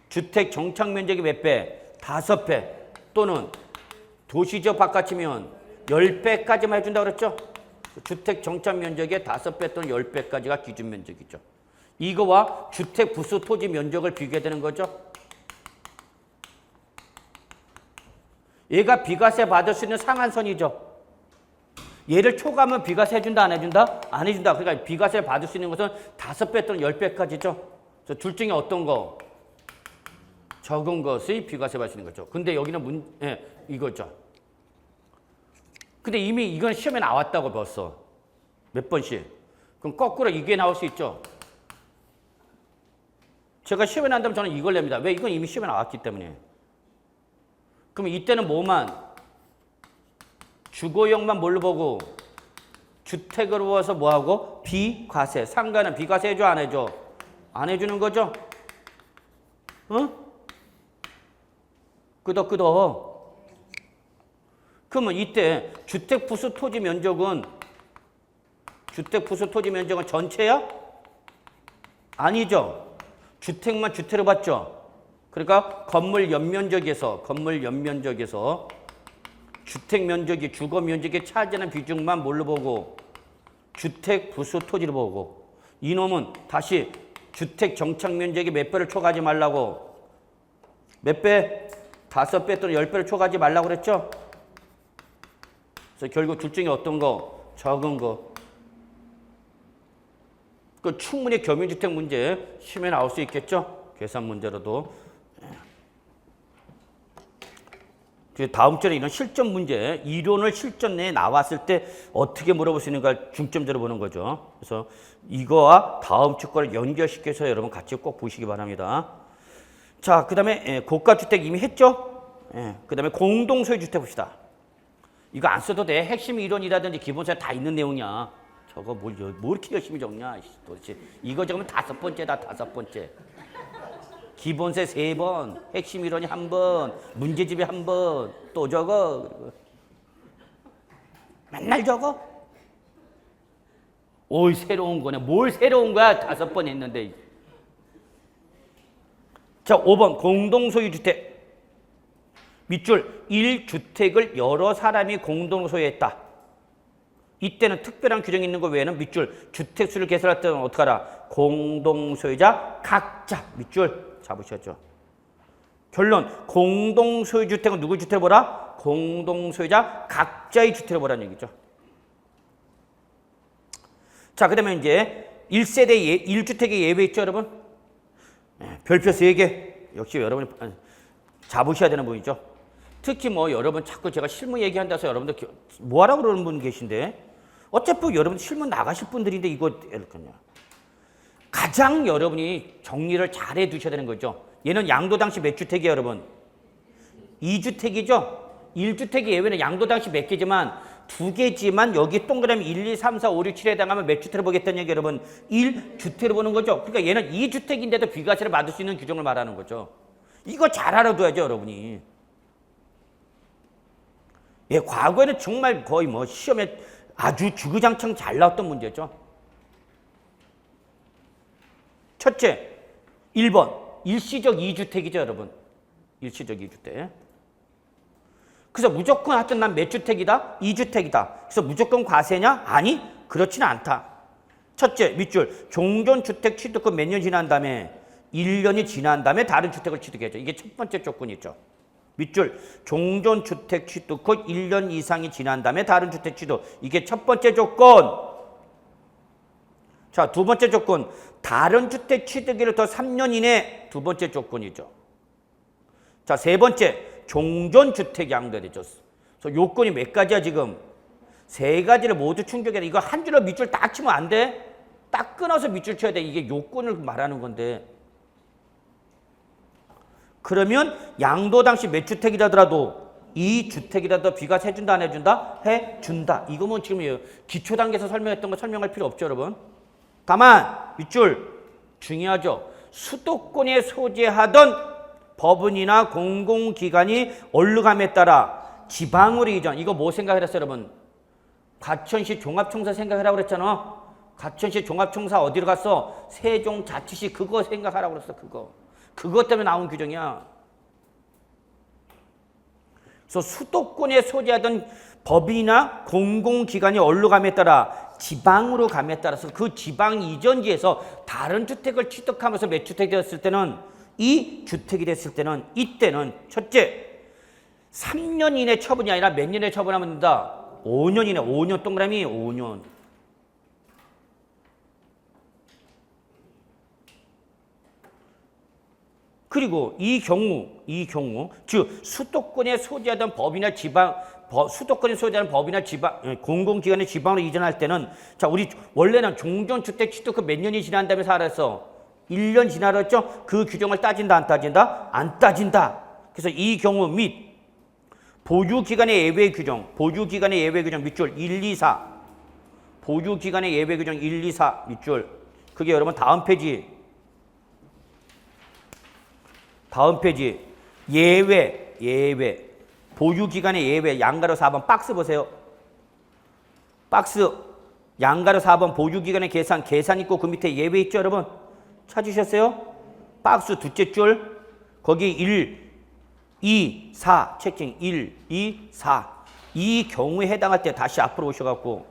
주택 정착 면적이 몇 배? 5배. 또는 도시지역 바깥이면 10배까지만 해준다 그랬죠? 주택 정착 면적의 5배 또는 10배까지가 기준 면적이죠. 이거와 주택 부수 토지 면적을 비교해야 되는 거죠. 얘가 비과세 받을 수 있는 상한선이죠. 얘를 초과하면 비과세 해준다 안 해준다? 안 해준다. 그러니까 비과세 받을 수 있는 것은 5배 또는 10배까지죠. 그래서 둘 중에 어떤 거? 적은 것이 비과세 받을 수 있는 거죠. 근데 여기는 이거죠. 근데 이미 이건 시험에 나왔다고 벌써. 몇 번씩. 그럼 거꾸로 이게 나올 수 있죠. 제가 시험에 난다면 저는 이걸 냅니다. 왜? 이건 이미 시험에 나왔기 때문에. 그럼 이때는 뭐만? 주거용만 뭘로 보고? 주택으로 봐서 뭐하고? 비과세. 상가는 비과세 해줘 안 해줘? 안 해주는 거죠? 끄덕끄덕. 그러면 이때 주택 부수 토지 면적은 전체야? 아니죠. 주택만 주택으로 봤죠. 그러니까 건물 연면적에서 주택 면적이 주거 면적에 차지하는 비중만 뭘로 보고? 주택 부수 토지로 보고. 이놈은 다시 주택 정착 면적이 몇 배를 초과하지 말라고. 몇 배? 5배 또는 10배를 초과하지 말라고 그랬죠? 그래서 결국 둘 중에 어떤 거? 적은 거. 그 충분히 겸용주택 문제 시험에 나올 수 있겠죠? 계산 문제로도. 다음 주에 이런 실전 문제, 이론을 실전 내에 나왔을 때 어떻게 물어볼 수 있는가 중점적으로 보는 거죠. 그래서 이거와 다음 주 거를 연결시켜서 여러분 같이 꼭 보시기 바랍니다. 자, 그 다음에 고가주택 이미 했죠? 그 다음에 공동소유주택 봅시다. 이거 안 써도 돼. 핵심 이론이라든지 기본서에 다 있는 내용이야. 저거 뭘 이렇게 열심히 적냐. 도대체 이거 적으면 5번째다. 5번째. 기본세 3번, 핵심 이론이 1번, 문제집이 1번, 또 적어. 맨날 적어? 오이, 새로운 거네. 뭘 새로운 거야? 5번 했는데. 자, 5번. 공동소유주택. 밑줄 1주택을 여러 사람이 공동소유했다. 이때는 특별한 규정이 있는 거 외에는 밑줄 주택수를 계산할 때는 어떻게 하라? 공동소유자 각자. 밑줄 잡으셨죠? 결론. 공동소유주택은 누구 주택을 보라? 공동소유자 각자의 주택을 보라는 얘기죠. 자, 그 다음에 이제 1세대 1주택의 예외 있죠, 여러분? 별표 3개. 역시 여러분이 잡으셔야 되는 분이죠. 특히 뭐 여러분 자꾸 제가 실무 얘기한다 해서 여러분들 뭐하라 그러는 분 계신데 어차피 여러분 실무 나가실 분들인데 이거 그냥 가장 여러분이 정리를 잘 해두셔야 되는 거죠. 얘는 양도 당시 몇 주택이에요, 여러분? 2주택이죠? 1주택의 예외는 양도 당시 몇 개지만 2개지만 여기 동그라미 1, 2, 3, 4, 5, 6, 7에 해당하면 몇 주택을 보겠다는 얘기 여러분? 1주택을 보는 거죠. 그러니까 얘는 2주택인데도 비과세를 받을 수 있는 규정을 말하는 거죠. 이거 잘 알아둬야죠, 여러분이. 예, 과거에는 정말 거의 뭐 시험에 아주 주구장창 잘 나왔던 문제죠. 첫째, 1번. 일시적 2주택이죠, 여러분. 일시적 2주택. 그래서 무조건 하여튼 난 몇 주택이다? 2주택이다. 그래서 무조건 과세냐? 아니, 그렇지는 않다. 첫째, 밑줄. 종전주택 취득권 몇 년 지난 다음에 1년이 지난 다음에 다른 주택을 취득해야죠. 이게 첫 번째 조건이죠. 밑줄. 종전주택 취득 후 1년 이상이 지난 다음에 다른 주택 취득. 이게 첫 번째 조건. 자, 두 번째 조건. 다른 주택 취득일로부터 3년 이내. 두 번째 조건이죠. 자, 세 번째. 종전주택이 양도되죠. 그래서 요건이 몇 가지야 지금? 세 가지를 모두 충족해야 돼. 이거 한 줄로 밑줄 딱 치면 안 돼. 딱 끊어서 밑줄 쳐야 돼. 이게 요건을 말하는 건데. 그러면 양도 당시 몇 주택이라더라도 이 주택이라도 비과세 해준다 안 해준다? 해준다. 이거 뭐 지금 기초 단계에서 설명했던 거 설명할 필요 없죠, 여러분. 다만 밑줄 중요하죠. 수도권에 소재하던 법인이나 공공기관이 어느 감에 따라 지방으로 이전. 이거 뭐 생각했어요, 여러분? 과천시 종합청사 생각하라고 그랬잖아. 과천시 종합청사 어디로 갔어? 세종자치시. 그거 생각하라고 그랬어. 그것 때문에 나온 규정이야. 그래서 수도권에 소재하던 법인이나 공공기관이 어디로 감에 따라 지방으로 감에 따라서 그 지방 이전지에서 다른 주택을 취득하면서 몇 주택이 되었을 때는 이 주택이 됐을 때는 이때는 첫째 3년 이내 처분이 아니라 몇 년에 처분하면 된다? 5년 이내. 5년 동그라미 5년. 그리고 이 경우 즉 수도권에 소재하던 법이나 지방 수도권에 소재하는 법이나 지방 공공기관의 지방으로 이전할 때는 자 우리 원래는 종전주택 취득 후 몇 년이 지난 다음에 살아서 1년 지나랬죠? 그 규정을 따진다 안 따진다? 안 따진다. 그래서 이 경우 및 보유기간의 예외 규정 밑줄 1, 2, 4 보유기간의 예외 규정 1, 2, 4 밑줄 그게 여러분 다음 페이지 예외 보유기간의 예외 양가로 4번 박스 보세요. 박스 양가로 4번 보유기간의 계산 있고 그 밑에 예외 있죠 여러분? 찾으셨어요? 박스 둘째 줄 거기 1, 2, 4 체킹 1, 2, 4 이 경우에 해당할 때 다시 앞으로 오셔갖고요.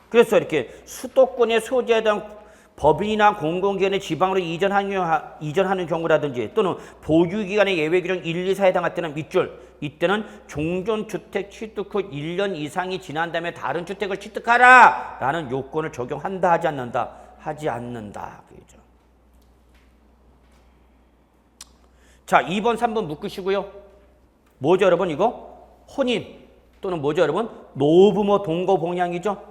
그래서 이렇게 수도권에 소재하던 법인이나 공공기관의 지방으로 이전하는 경우라든지 또는 보유기간의 예외 규정 1, 2, 4에 해당할 때는 밑줄 이때는 종전주택 취득 후 1년 이상이 지난 다음에 다른 주택을 취득하라 라는 요건을 적용한다 하지 않는다? 하지 않는다. 그죠? 자 2번 3번 묶으시고요. 뭐죠 여러분 이거? 혼인 또는 뭐죠 여러분? 노부모 동거봉양이죠.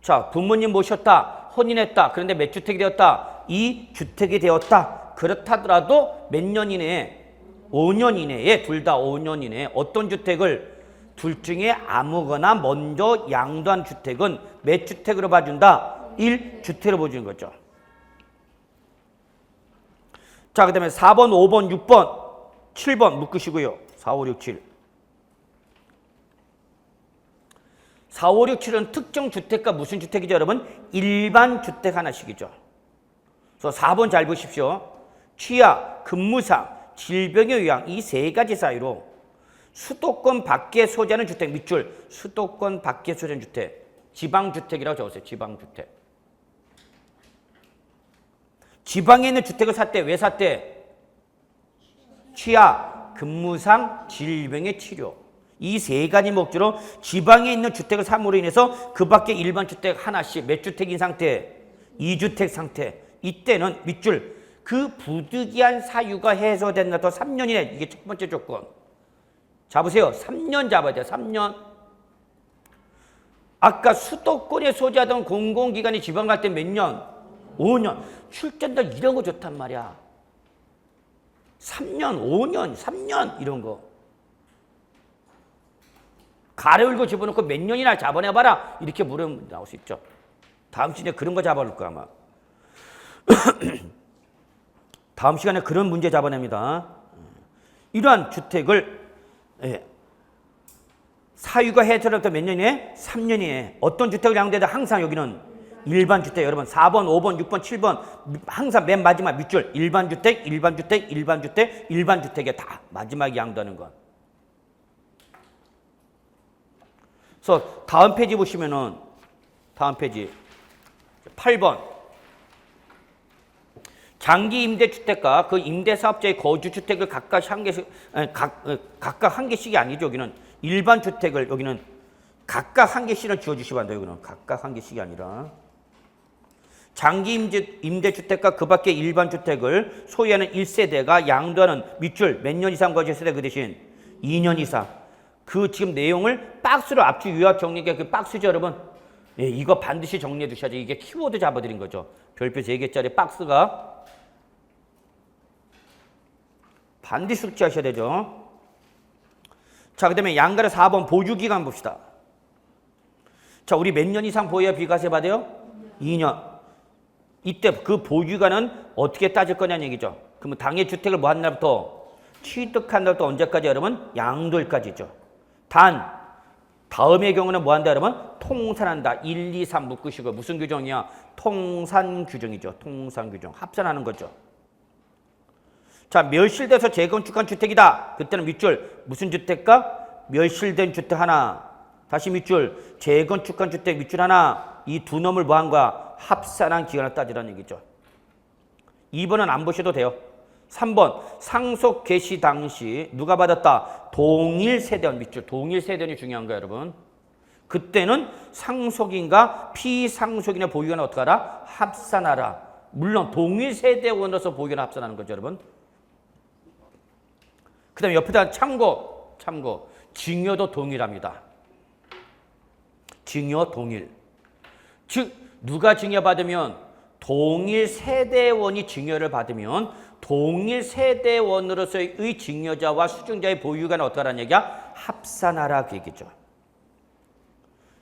자 부모님 모셨다. 혼인했다. 그런데 몇 주택이 되었다? 2주택이 되었다. 그렇다더라도 몇 년 이내에 5년 이내에 둘 다 5년 이내에 어떤 주택을 둘 중에 아무거나 먼저 양도한 주택은 몇 주택으로 봐준다? 1주택으로 봐주는 거죠. 자, 그 다음에 4번, 5번, 6번, 7번 묶으시고요. 4, 5, 6, 7. 4, 5, 6, 7은 특정 주택과 무슨 주택이죠, 여러분? 일반 주택 하나씩이죠. 그래서 4번 잘 보십시오. 취약, 근무상, 질병에 의한 이 세 가지 사유로 수도권 밖에 소재하는 주택 밑줄 수도권 밖에 소재하는 주택 지방주택이라고 적었어요. 지방주택. 지방에 있는 주택을 샀대. 왜 샀대? 취약, 근무상, 질병의 치료. 이 세 가지 목적으로 지방에 있는 주택을 삼으로 인해서 그 밖에 일반 주택 하나씩 몇 주택인 상태? 2주택 상태. 이때는 밑줄 그 부득이한 사유가 해소된다 더 3년 이내. 이게 첫 번째 조건. 잡으세요. 3년 잡아야 돼요. 3년. 아까 수도권에 소재하던 공공기관이 지방 갈 때 몇 년? 5년. 출전들 이런 거 좋단 말이야. 3년, 5년, 3년 이런 거. 가래 울고 집어넣고 몇 년이나 잡아내봐라. 이렇게 물으면 나올 수 있죠. 다음 시간에 그런 거 잡아놓을 거야 아마. 다음 시간에 그런 문제 잡아냅니다. 이러한 주택을 사유가 해소로부터 몇 년이에? 3년이에. 어떤 주택을 양도해도 항상 여기는 일반 주택. 여러분 4번, 5번, 6번, 7번 항상 맨 마지막 밑줄 일반 주택, 일반 주택, 일반 주택, 일반 주택에 다 마지막에 양도하는 것. 그래서 다음 페이지 보시면은 다음 페이지 8번 장기 임대주택과 그 임대사업자의 거주주택을 각각 한 개씩 각각 한 개씩이 아니죠. 여기는 일반 주택을 여기는 각각 한 개씩을 지어주시면 안 돼요. 여기는 각각 한 개씩이 아니라 장기 임대주택과 그 밖의 일반 주택을 소유하는 1세대가 양도하는 밑줄 몇 년 이상 거주 세대 그 대신 2년 이상. 그 지금 내용을 박스로 압축 요약 정리가 그 박스죠, 여러분. 예, 이거 반드시 정리해 두셔야죠. 이게 키워드 잡아드린 거죠. 별표 3개짜리 박스가 반드시 숙지하셔야 되죠. 자, 그 다음에 양가를 4번 보유기간 봅시다. 자, 우리 몇 년 이상 보유야 비과세 받아요? 2년. 이때 그 보유기간은 어떻게 따질 거냐는 얘기죠. 그러면 당해 주택을 뭐 한 날부터? 취득한 날부터 언제까지 여러분? 양도일까지죠. 단 다음의 경우는 뭐 한다 여러분? 통산한다. 1, 2, 3 묶으시고 무슨 규정이야? 통산 규정이죠. 통산 규정. 합산하는 거죠. 자, 멸실돼서 재건축한 주택이다. 그때는 밑줄 무슨 주택과 멸실된 주택 하나. 다시 밑줄 재건축한 주택 밑줄 하나. 이 두 놈을 뭐 한 거야? 합산한 기간을 따지라는 얘기죠. 2번은 안 보셔도 돼요. 3번 상속 개시 당시 누가 받았다? 동일 세대원 밑줄. 동일 세대원이 중요한 거예요, 여러분. 그때는 상속인과 피상속인의 보유권을 어떻게 하라? 합산하라. 물론 동일 세대원으로서 보유권을 합산하는 거죠, 여러분. 그 다음에 옆에다 참고 증여도 동일합니다. 증여 동일. 즉 누가 증여받으면 동일 세대원이 증여를 받으면 동일 세대원으로서의 증여자와 수증자의 보유관을 어떻게 하라는 얘기야? 합산하라 그 얘기죠.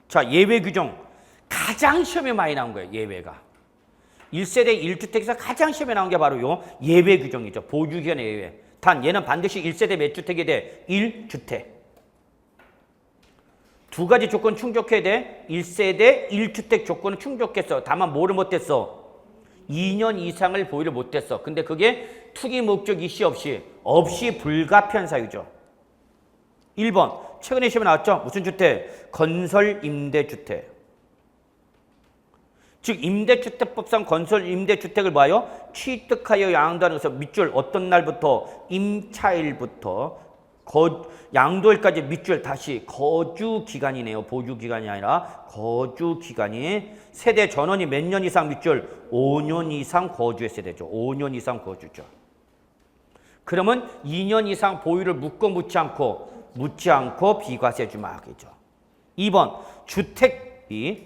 자, 예외 규정. 가장 시험에 많이 나온 거예요, 예외가. 1세대 1주택에서 가장 시험에 나온 게 바로 요 예외 규정이죠. 보유기간의 예외. 단 얘는 반드시 1세대 몇 주택이 돼? 1주택. 두 가지 조건 충족해야 돼. 1세대 1주택 조건은 충족했어. 다만 뭐를 못했어? 2년 이상을 보유를 못했어. 근데 그게 투기 목적 이시 없이 불가피한 사유죠. 1번 최근에 시험에 나왔죠. 무슨 주택? 건설 임대주택. 즉 임대주택법상 건설 임대주택을 봐요. 취득하여 양도하는 것은 밑줄 어떤 날부터? 임차일부터 양도일까지 밑줄 다시 거주기간이네요. 보유기간이 아니라 거주기간이. 세대 전원이 몇 년 이상 밑줄? 5년 이상 거주했어야 되죠. 5년 이상 거주죠. 그러면 2년 이상 보유를 묻지 않고 비과세 주막이죠. 2번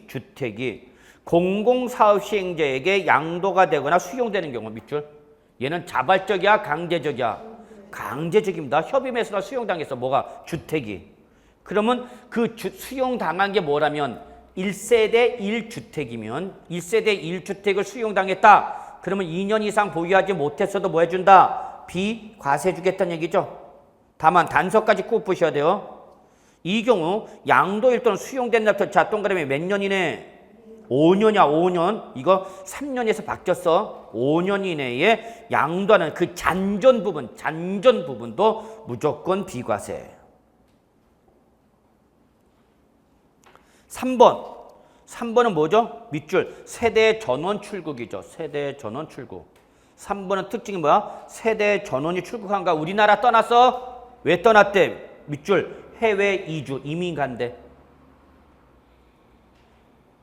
주택이 공공사업 시행자에게 양도가 되거나 수용되는 경우 밑줄. 얘는 자발적이야 강제적이야? 강제적입니다. 협의매수나 수용당해서 뭐가? 주택이. 그러면 그 수용당한 게 뭐라면 1세대 1주택이면 1세대 1주택을 수용당했다. 그러면 2년 이상 보유하지 못했어도 뭐 해준다? 비과세 주겠다는 얘기죠. 다만 단서까지 꼭 보셔야 돼요. 이 경우 양도일 또는 수용된 날부터 자 동그라미 몇 년이네? 5년이야 5년. 이거 3년에서 바뀌었어. 5년 이내에 양도하는 그 잔존 부분도 무조건 비과세. 3번은 뭐죠? 밑줄 세대 전원 출국이죠. 세대 전원 출국. 3번은 특징이 뭐야? 세대 전원이 출국한가? 우리나라 떠났어? 왜 떠났대? 밑줄 해외 이주 이민 간대.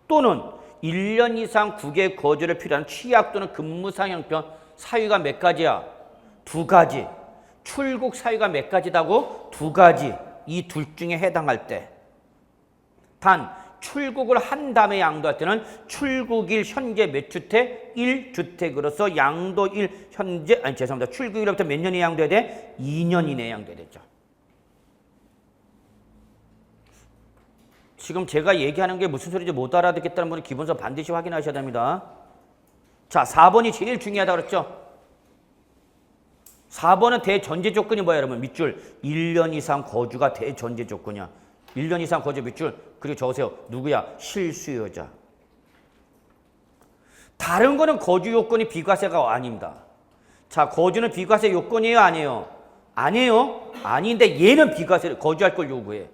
또는 1년 이상 국외 거주를 필요한 취약 또는 근무상 형편. 사유가 몇 가지야? 2가지. 출국 사유가 몇 가지다고? 2가지. 이 둘 중에 해당할 때. 단 출국을 한 다음에 양도할 때는 출국일 현재 몇 주택? 1주택으로서 양도일 현재 출국일로부터 몇 년이 양도해야 돼? 2년 이내에 양도해야 되죠. 지금 제가 얘기하는 게 무슨 소리인지 못 알아듣겠다는 분은 기본서 반드시 확인하셔야 됩니다. 자, 4번이 제일 중요하다고 그랬죠. 4번은 대전제 조건이 뭐야, 여러분? 밑줄 1년 이상 거주가 대전제 조건이야. 1년 이상 거주 밑줄. 그리고 적으세요. 누구야? 실수요자. 다른 거는 거주 요건이 비과세가 아닙니다. 자, 거주는 비과세 요건이에요, 아니에요? 아니에요. 아닌데 얘는 비과세를 거주할 걸 요구해.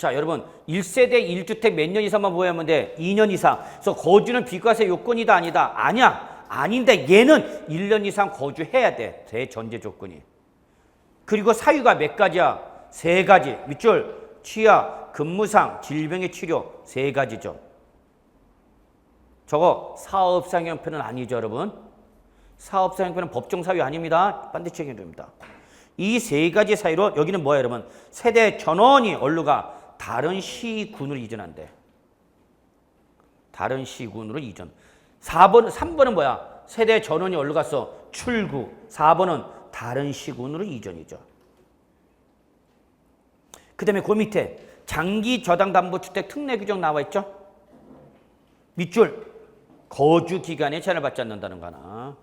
자, 여러분 1세대 1주택 몇 년 이상만 보유하면 돼? 2년 이상. 그래서 거주는 비과세 요건이다 아니다? 아니야. 아닌데 얘는 1년 이상 거주해야 돼. 대전제 조건이. 그리고 사유가 몇 가지야? 3가지. 밑줄, 취약, 근무상, 질병의 치료 3가지죠. 저거 사업상 형편은 아니죠, 여러분. 사업상 형편은 법정 사유 아닙니다. 반드시 책임져야 됩니다. 이 3가지 사유로 여기는 뭐야, 여러분? 세대 전원이 얼루가 다른 시군으로 이전한대. 다른 시군으로 이전. 3번은 뭐야? 세대 전원이 어디로 갔어? 출구. 4번은 다른 시군으로 이전이죠. 그 다음에 그 밑에 장기 저당담보주택 특례 규정 나와 있죠? 밑줄. 거주 기간에 제한을 받지 않는다는 거 하나.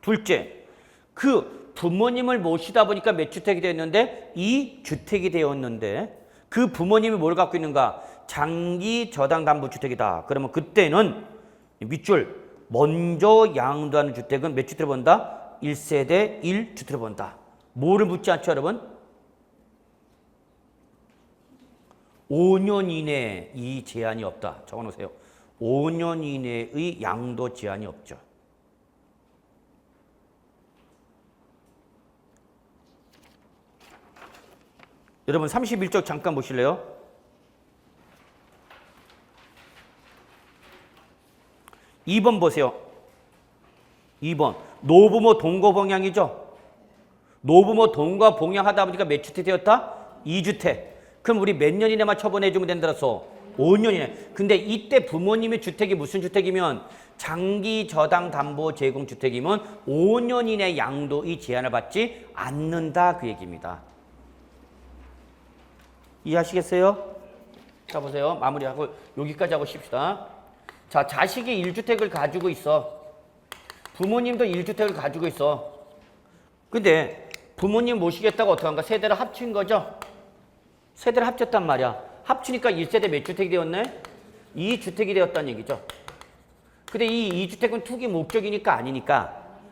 둘째. 그 부모님을 모시다 보니까 몇 주택이 되었는데 2주택이 되었는데 그 부모님이 뭘 갖고 있는가? 장기 저당담보주택이다. 그러면 그때는 밑줄 먼저 양도하는 주택은 몇 주택을 본다? 1세대 1주택을 본다. 뭐를 묻지 않죠, 여러분? 5년 이내에 이 제한이 없다. 적어놓으세요. 5년 이내의 양도 제한이 없죠. 여러분 31쪽 잠깐 보실래요? 2번 보세요. 2번 노부모 동거봉양이죠. 노부모 동거봉양하다 보니까 몇 주택 되었다? 2주택. 그럼 우리 몇 년 이내만 처분해주면 된다라서 5년 이내. 근데 이때 부모님의 주택이 무슨 주택이면 장기 저당 담보 제공 주택이면 5년 이내 양도의 제한을 받지 않는다 그 얘기입니다. 이해하시겠어요? 자 보세요. 마무리하고 여기까지 하고 쉽시다. 자, 자식이 1주택을 가지고 있어. 부모님도 1주택을 가지고 있어. 근데 부모님 모시겠다고 어떻게 한가? 세대를 합친 거죠? 세대를 합쳤단 말이야. 합치니까 1세대 몇 주택이 되었네? 2주택이 되었다는 얘기죠. 근데 이 2주택은 투기 목적이니까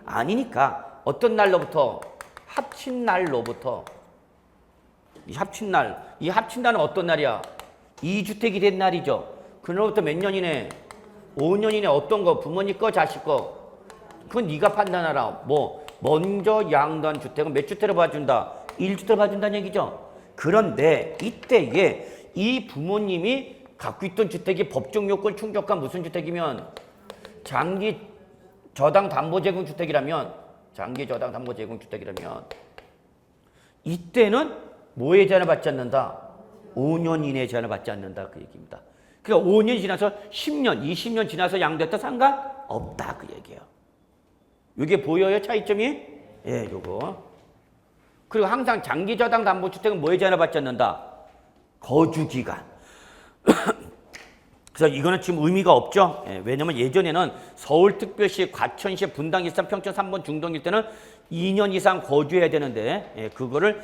아니니까 어떤 날로부터? 합친 날로부터. 이 합친 날은 어떤 날이야? 2주택이 된 날이죠. 그날부터 몇 년 이내? 5년 이내 어떤 거? 부모님 거, 자식 거. 그건 네가 판단하라. 뭐 먼저 양도한 주택은 몇 주택을 봐준다? 1주택을 봐준다는 얘기죠. 그런데 이때에 이 부모님이 갖고 있던 주택이 법정 요건 충족한 무슨 주택이면 장기 저당 담보 제공 주택이라면 이때는 뭐에 제한을 받지 않는다? 5년 이내에 제한을 받지 않는다 그 얘기입니다. 그러니까 5년이 지나서 10년, 20년 지나서 양도했다 상관없다 그 얘기예요. 이게 보여요 차이점이? 예, 요거. 그리고 항상 장기 저당 담보 주택은 뭐에 제한을 받지 않는다? 거주 기간. 그래서 이거는 지금 의미가 없죠. 예, 왜냐면 예전에는 서울특별시, 과천시, 분당, 일산, 평촌, 3번 중동일 때는 2년 이상 거주해야 되는데 그거를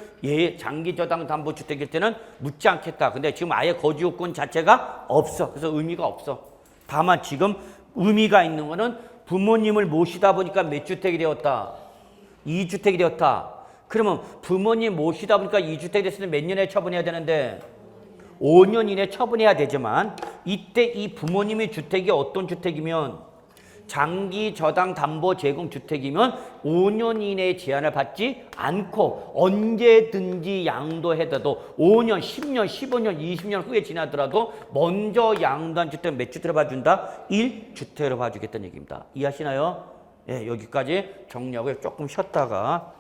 장기 저당 담보 주택일 때는 묻지 않겠다. 근데 지금 아예 거주 요건 자체가 없어. 그래서 의미가 없어. 다만 지금 의미가 있는 거는 부모님을 모시다 보니까 몇 주택이 되었다? 2주택이 되었다. 그러면 부모님 모시다 보니까 2주택이 됐을 때 몇 년에 처분해야 되는데 5년 이내 처분해야 되지만 이때 이 부모님의 주택이 어떤 주택이면 장기 저당 담보 제공 주택이면 5년 이내에 제한을 받지 않고 언제든지 양도해도 5년, 10년, 15년, 20년 후에 지나더라도 먼저 양도한 주택은 몇 주택을 봐준다? 1주택을 봐주겠다는 얘기입니다. 이해하시나요? 예, 여기까지 정리하고 조금 쉬었다가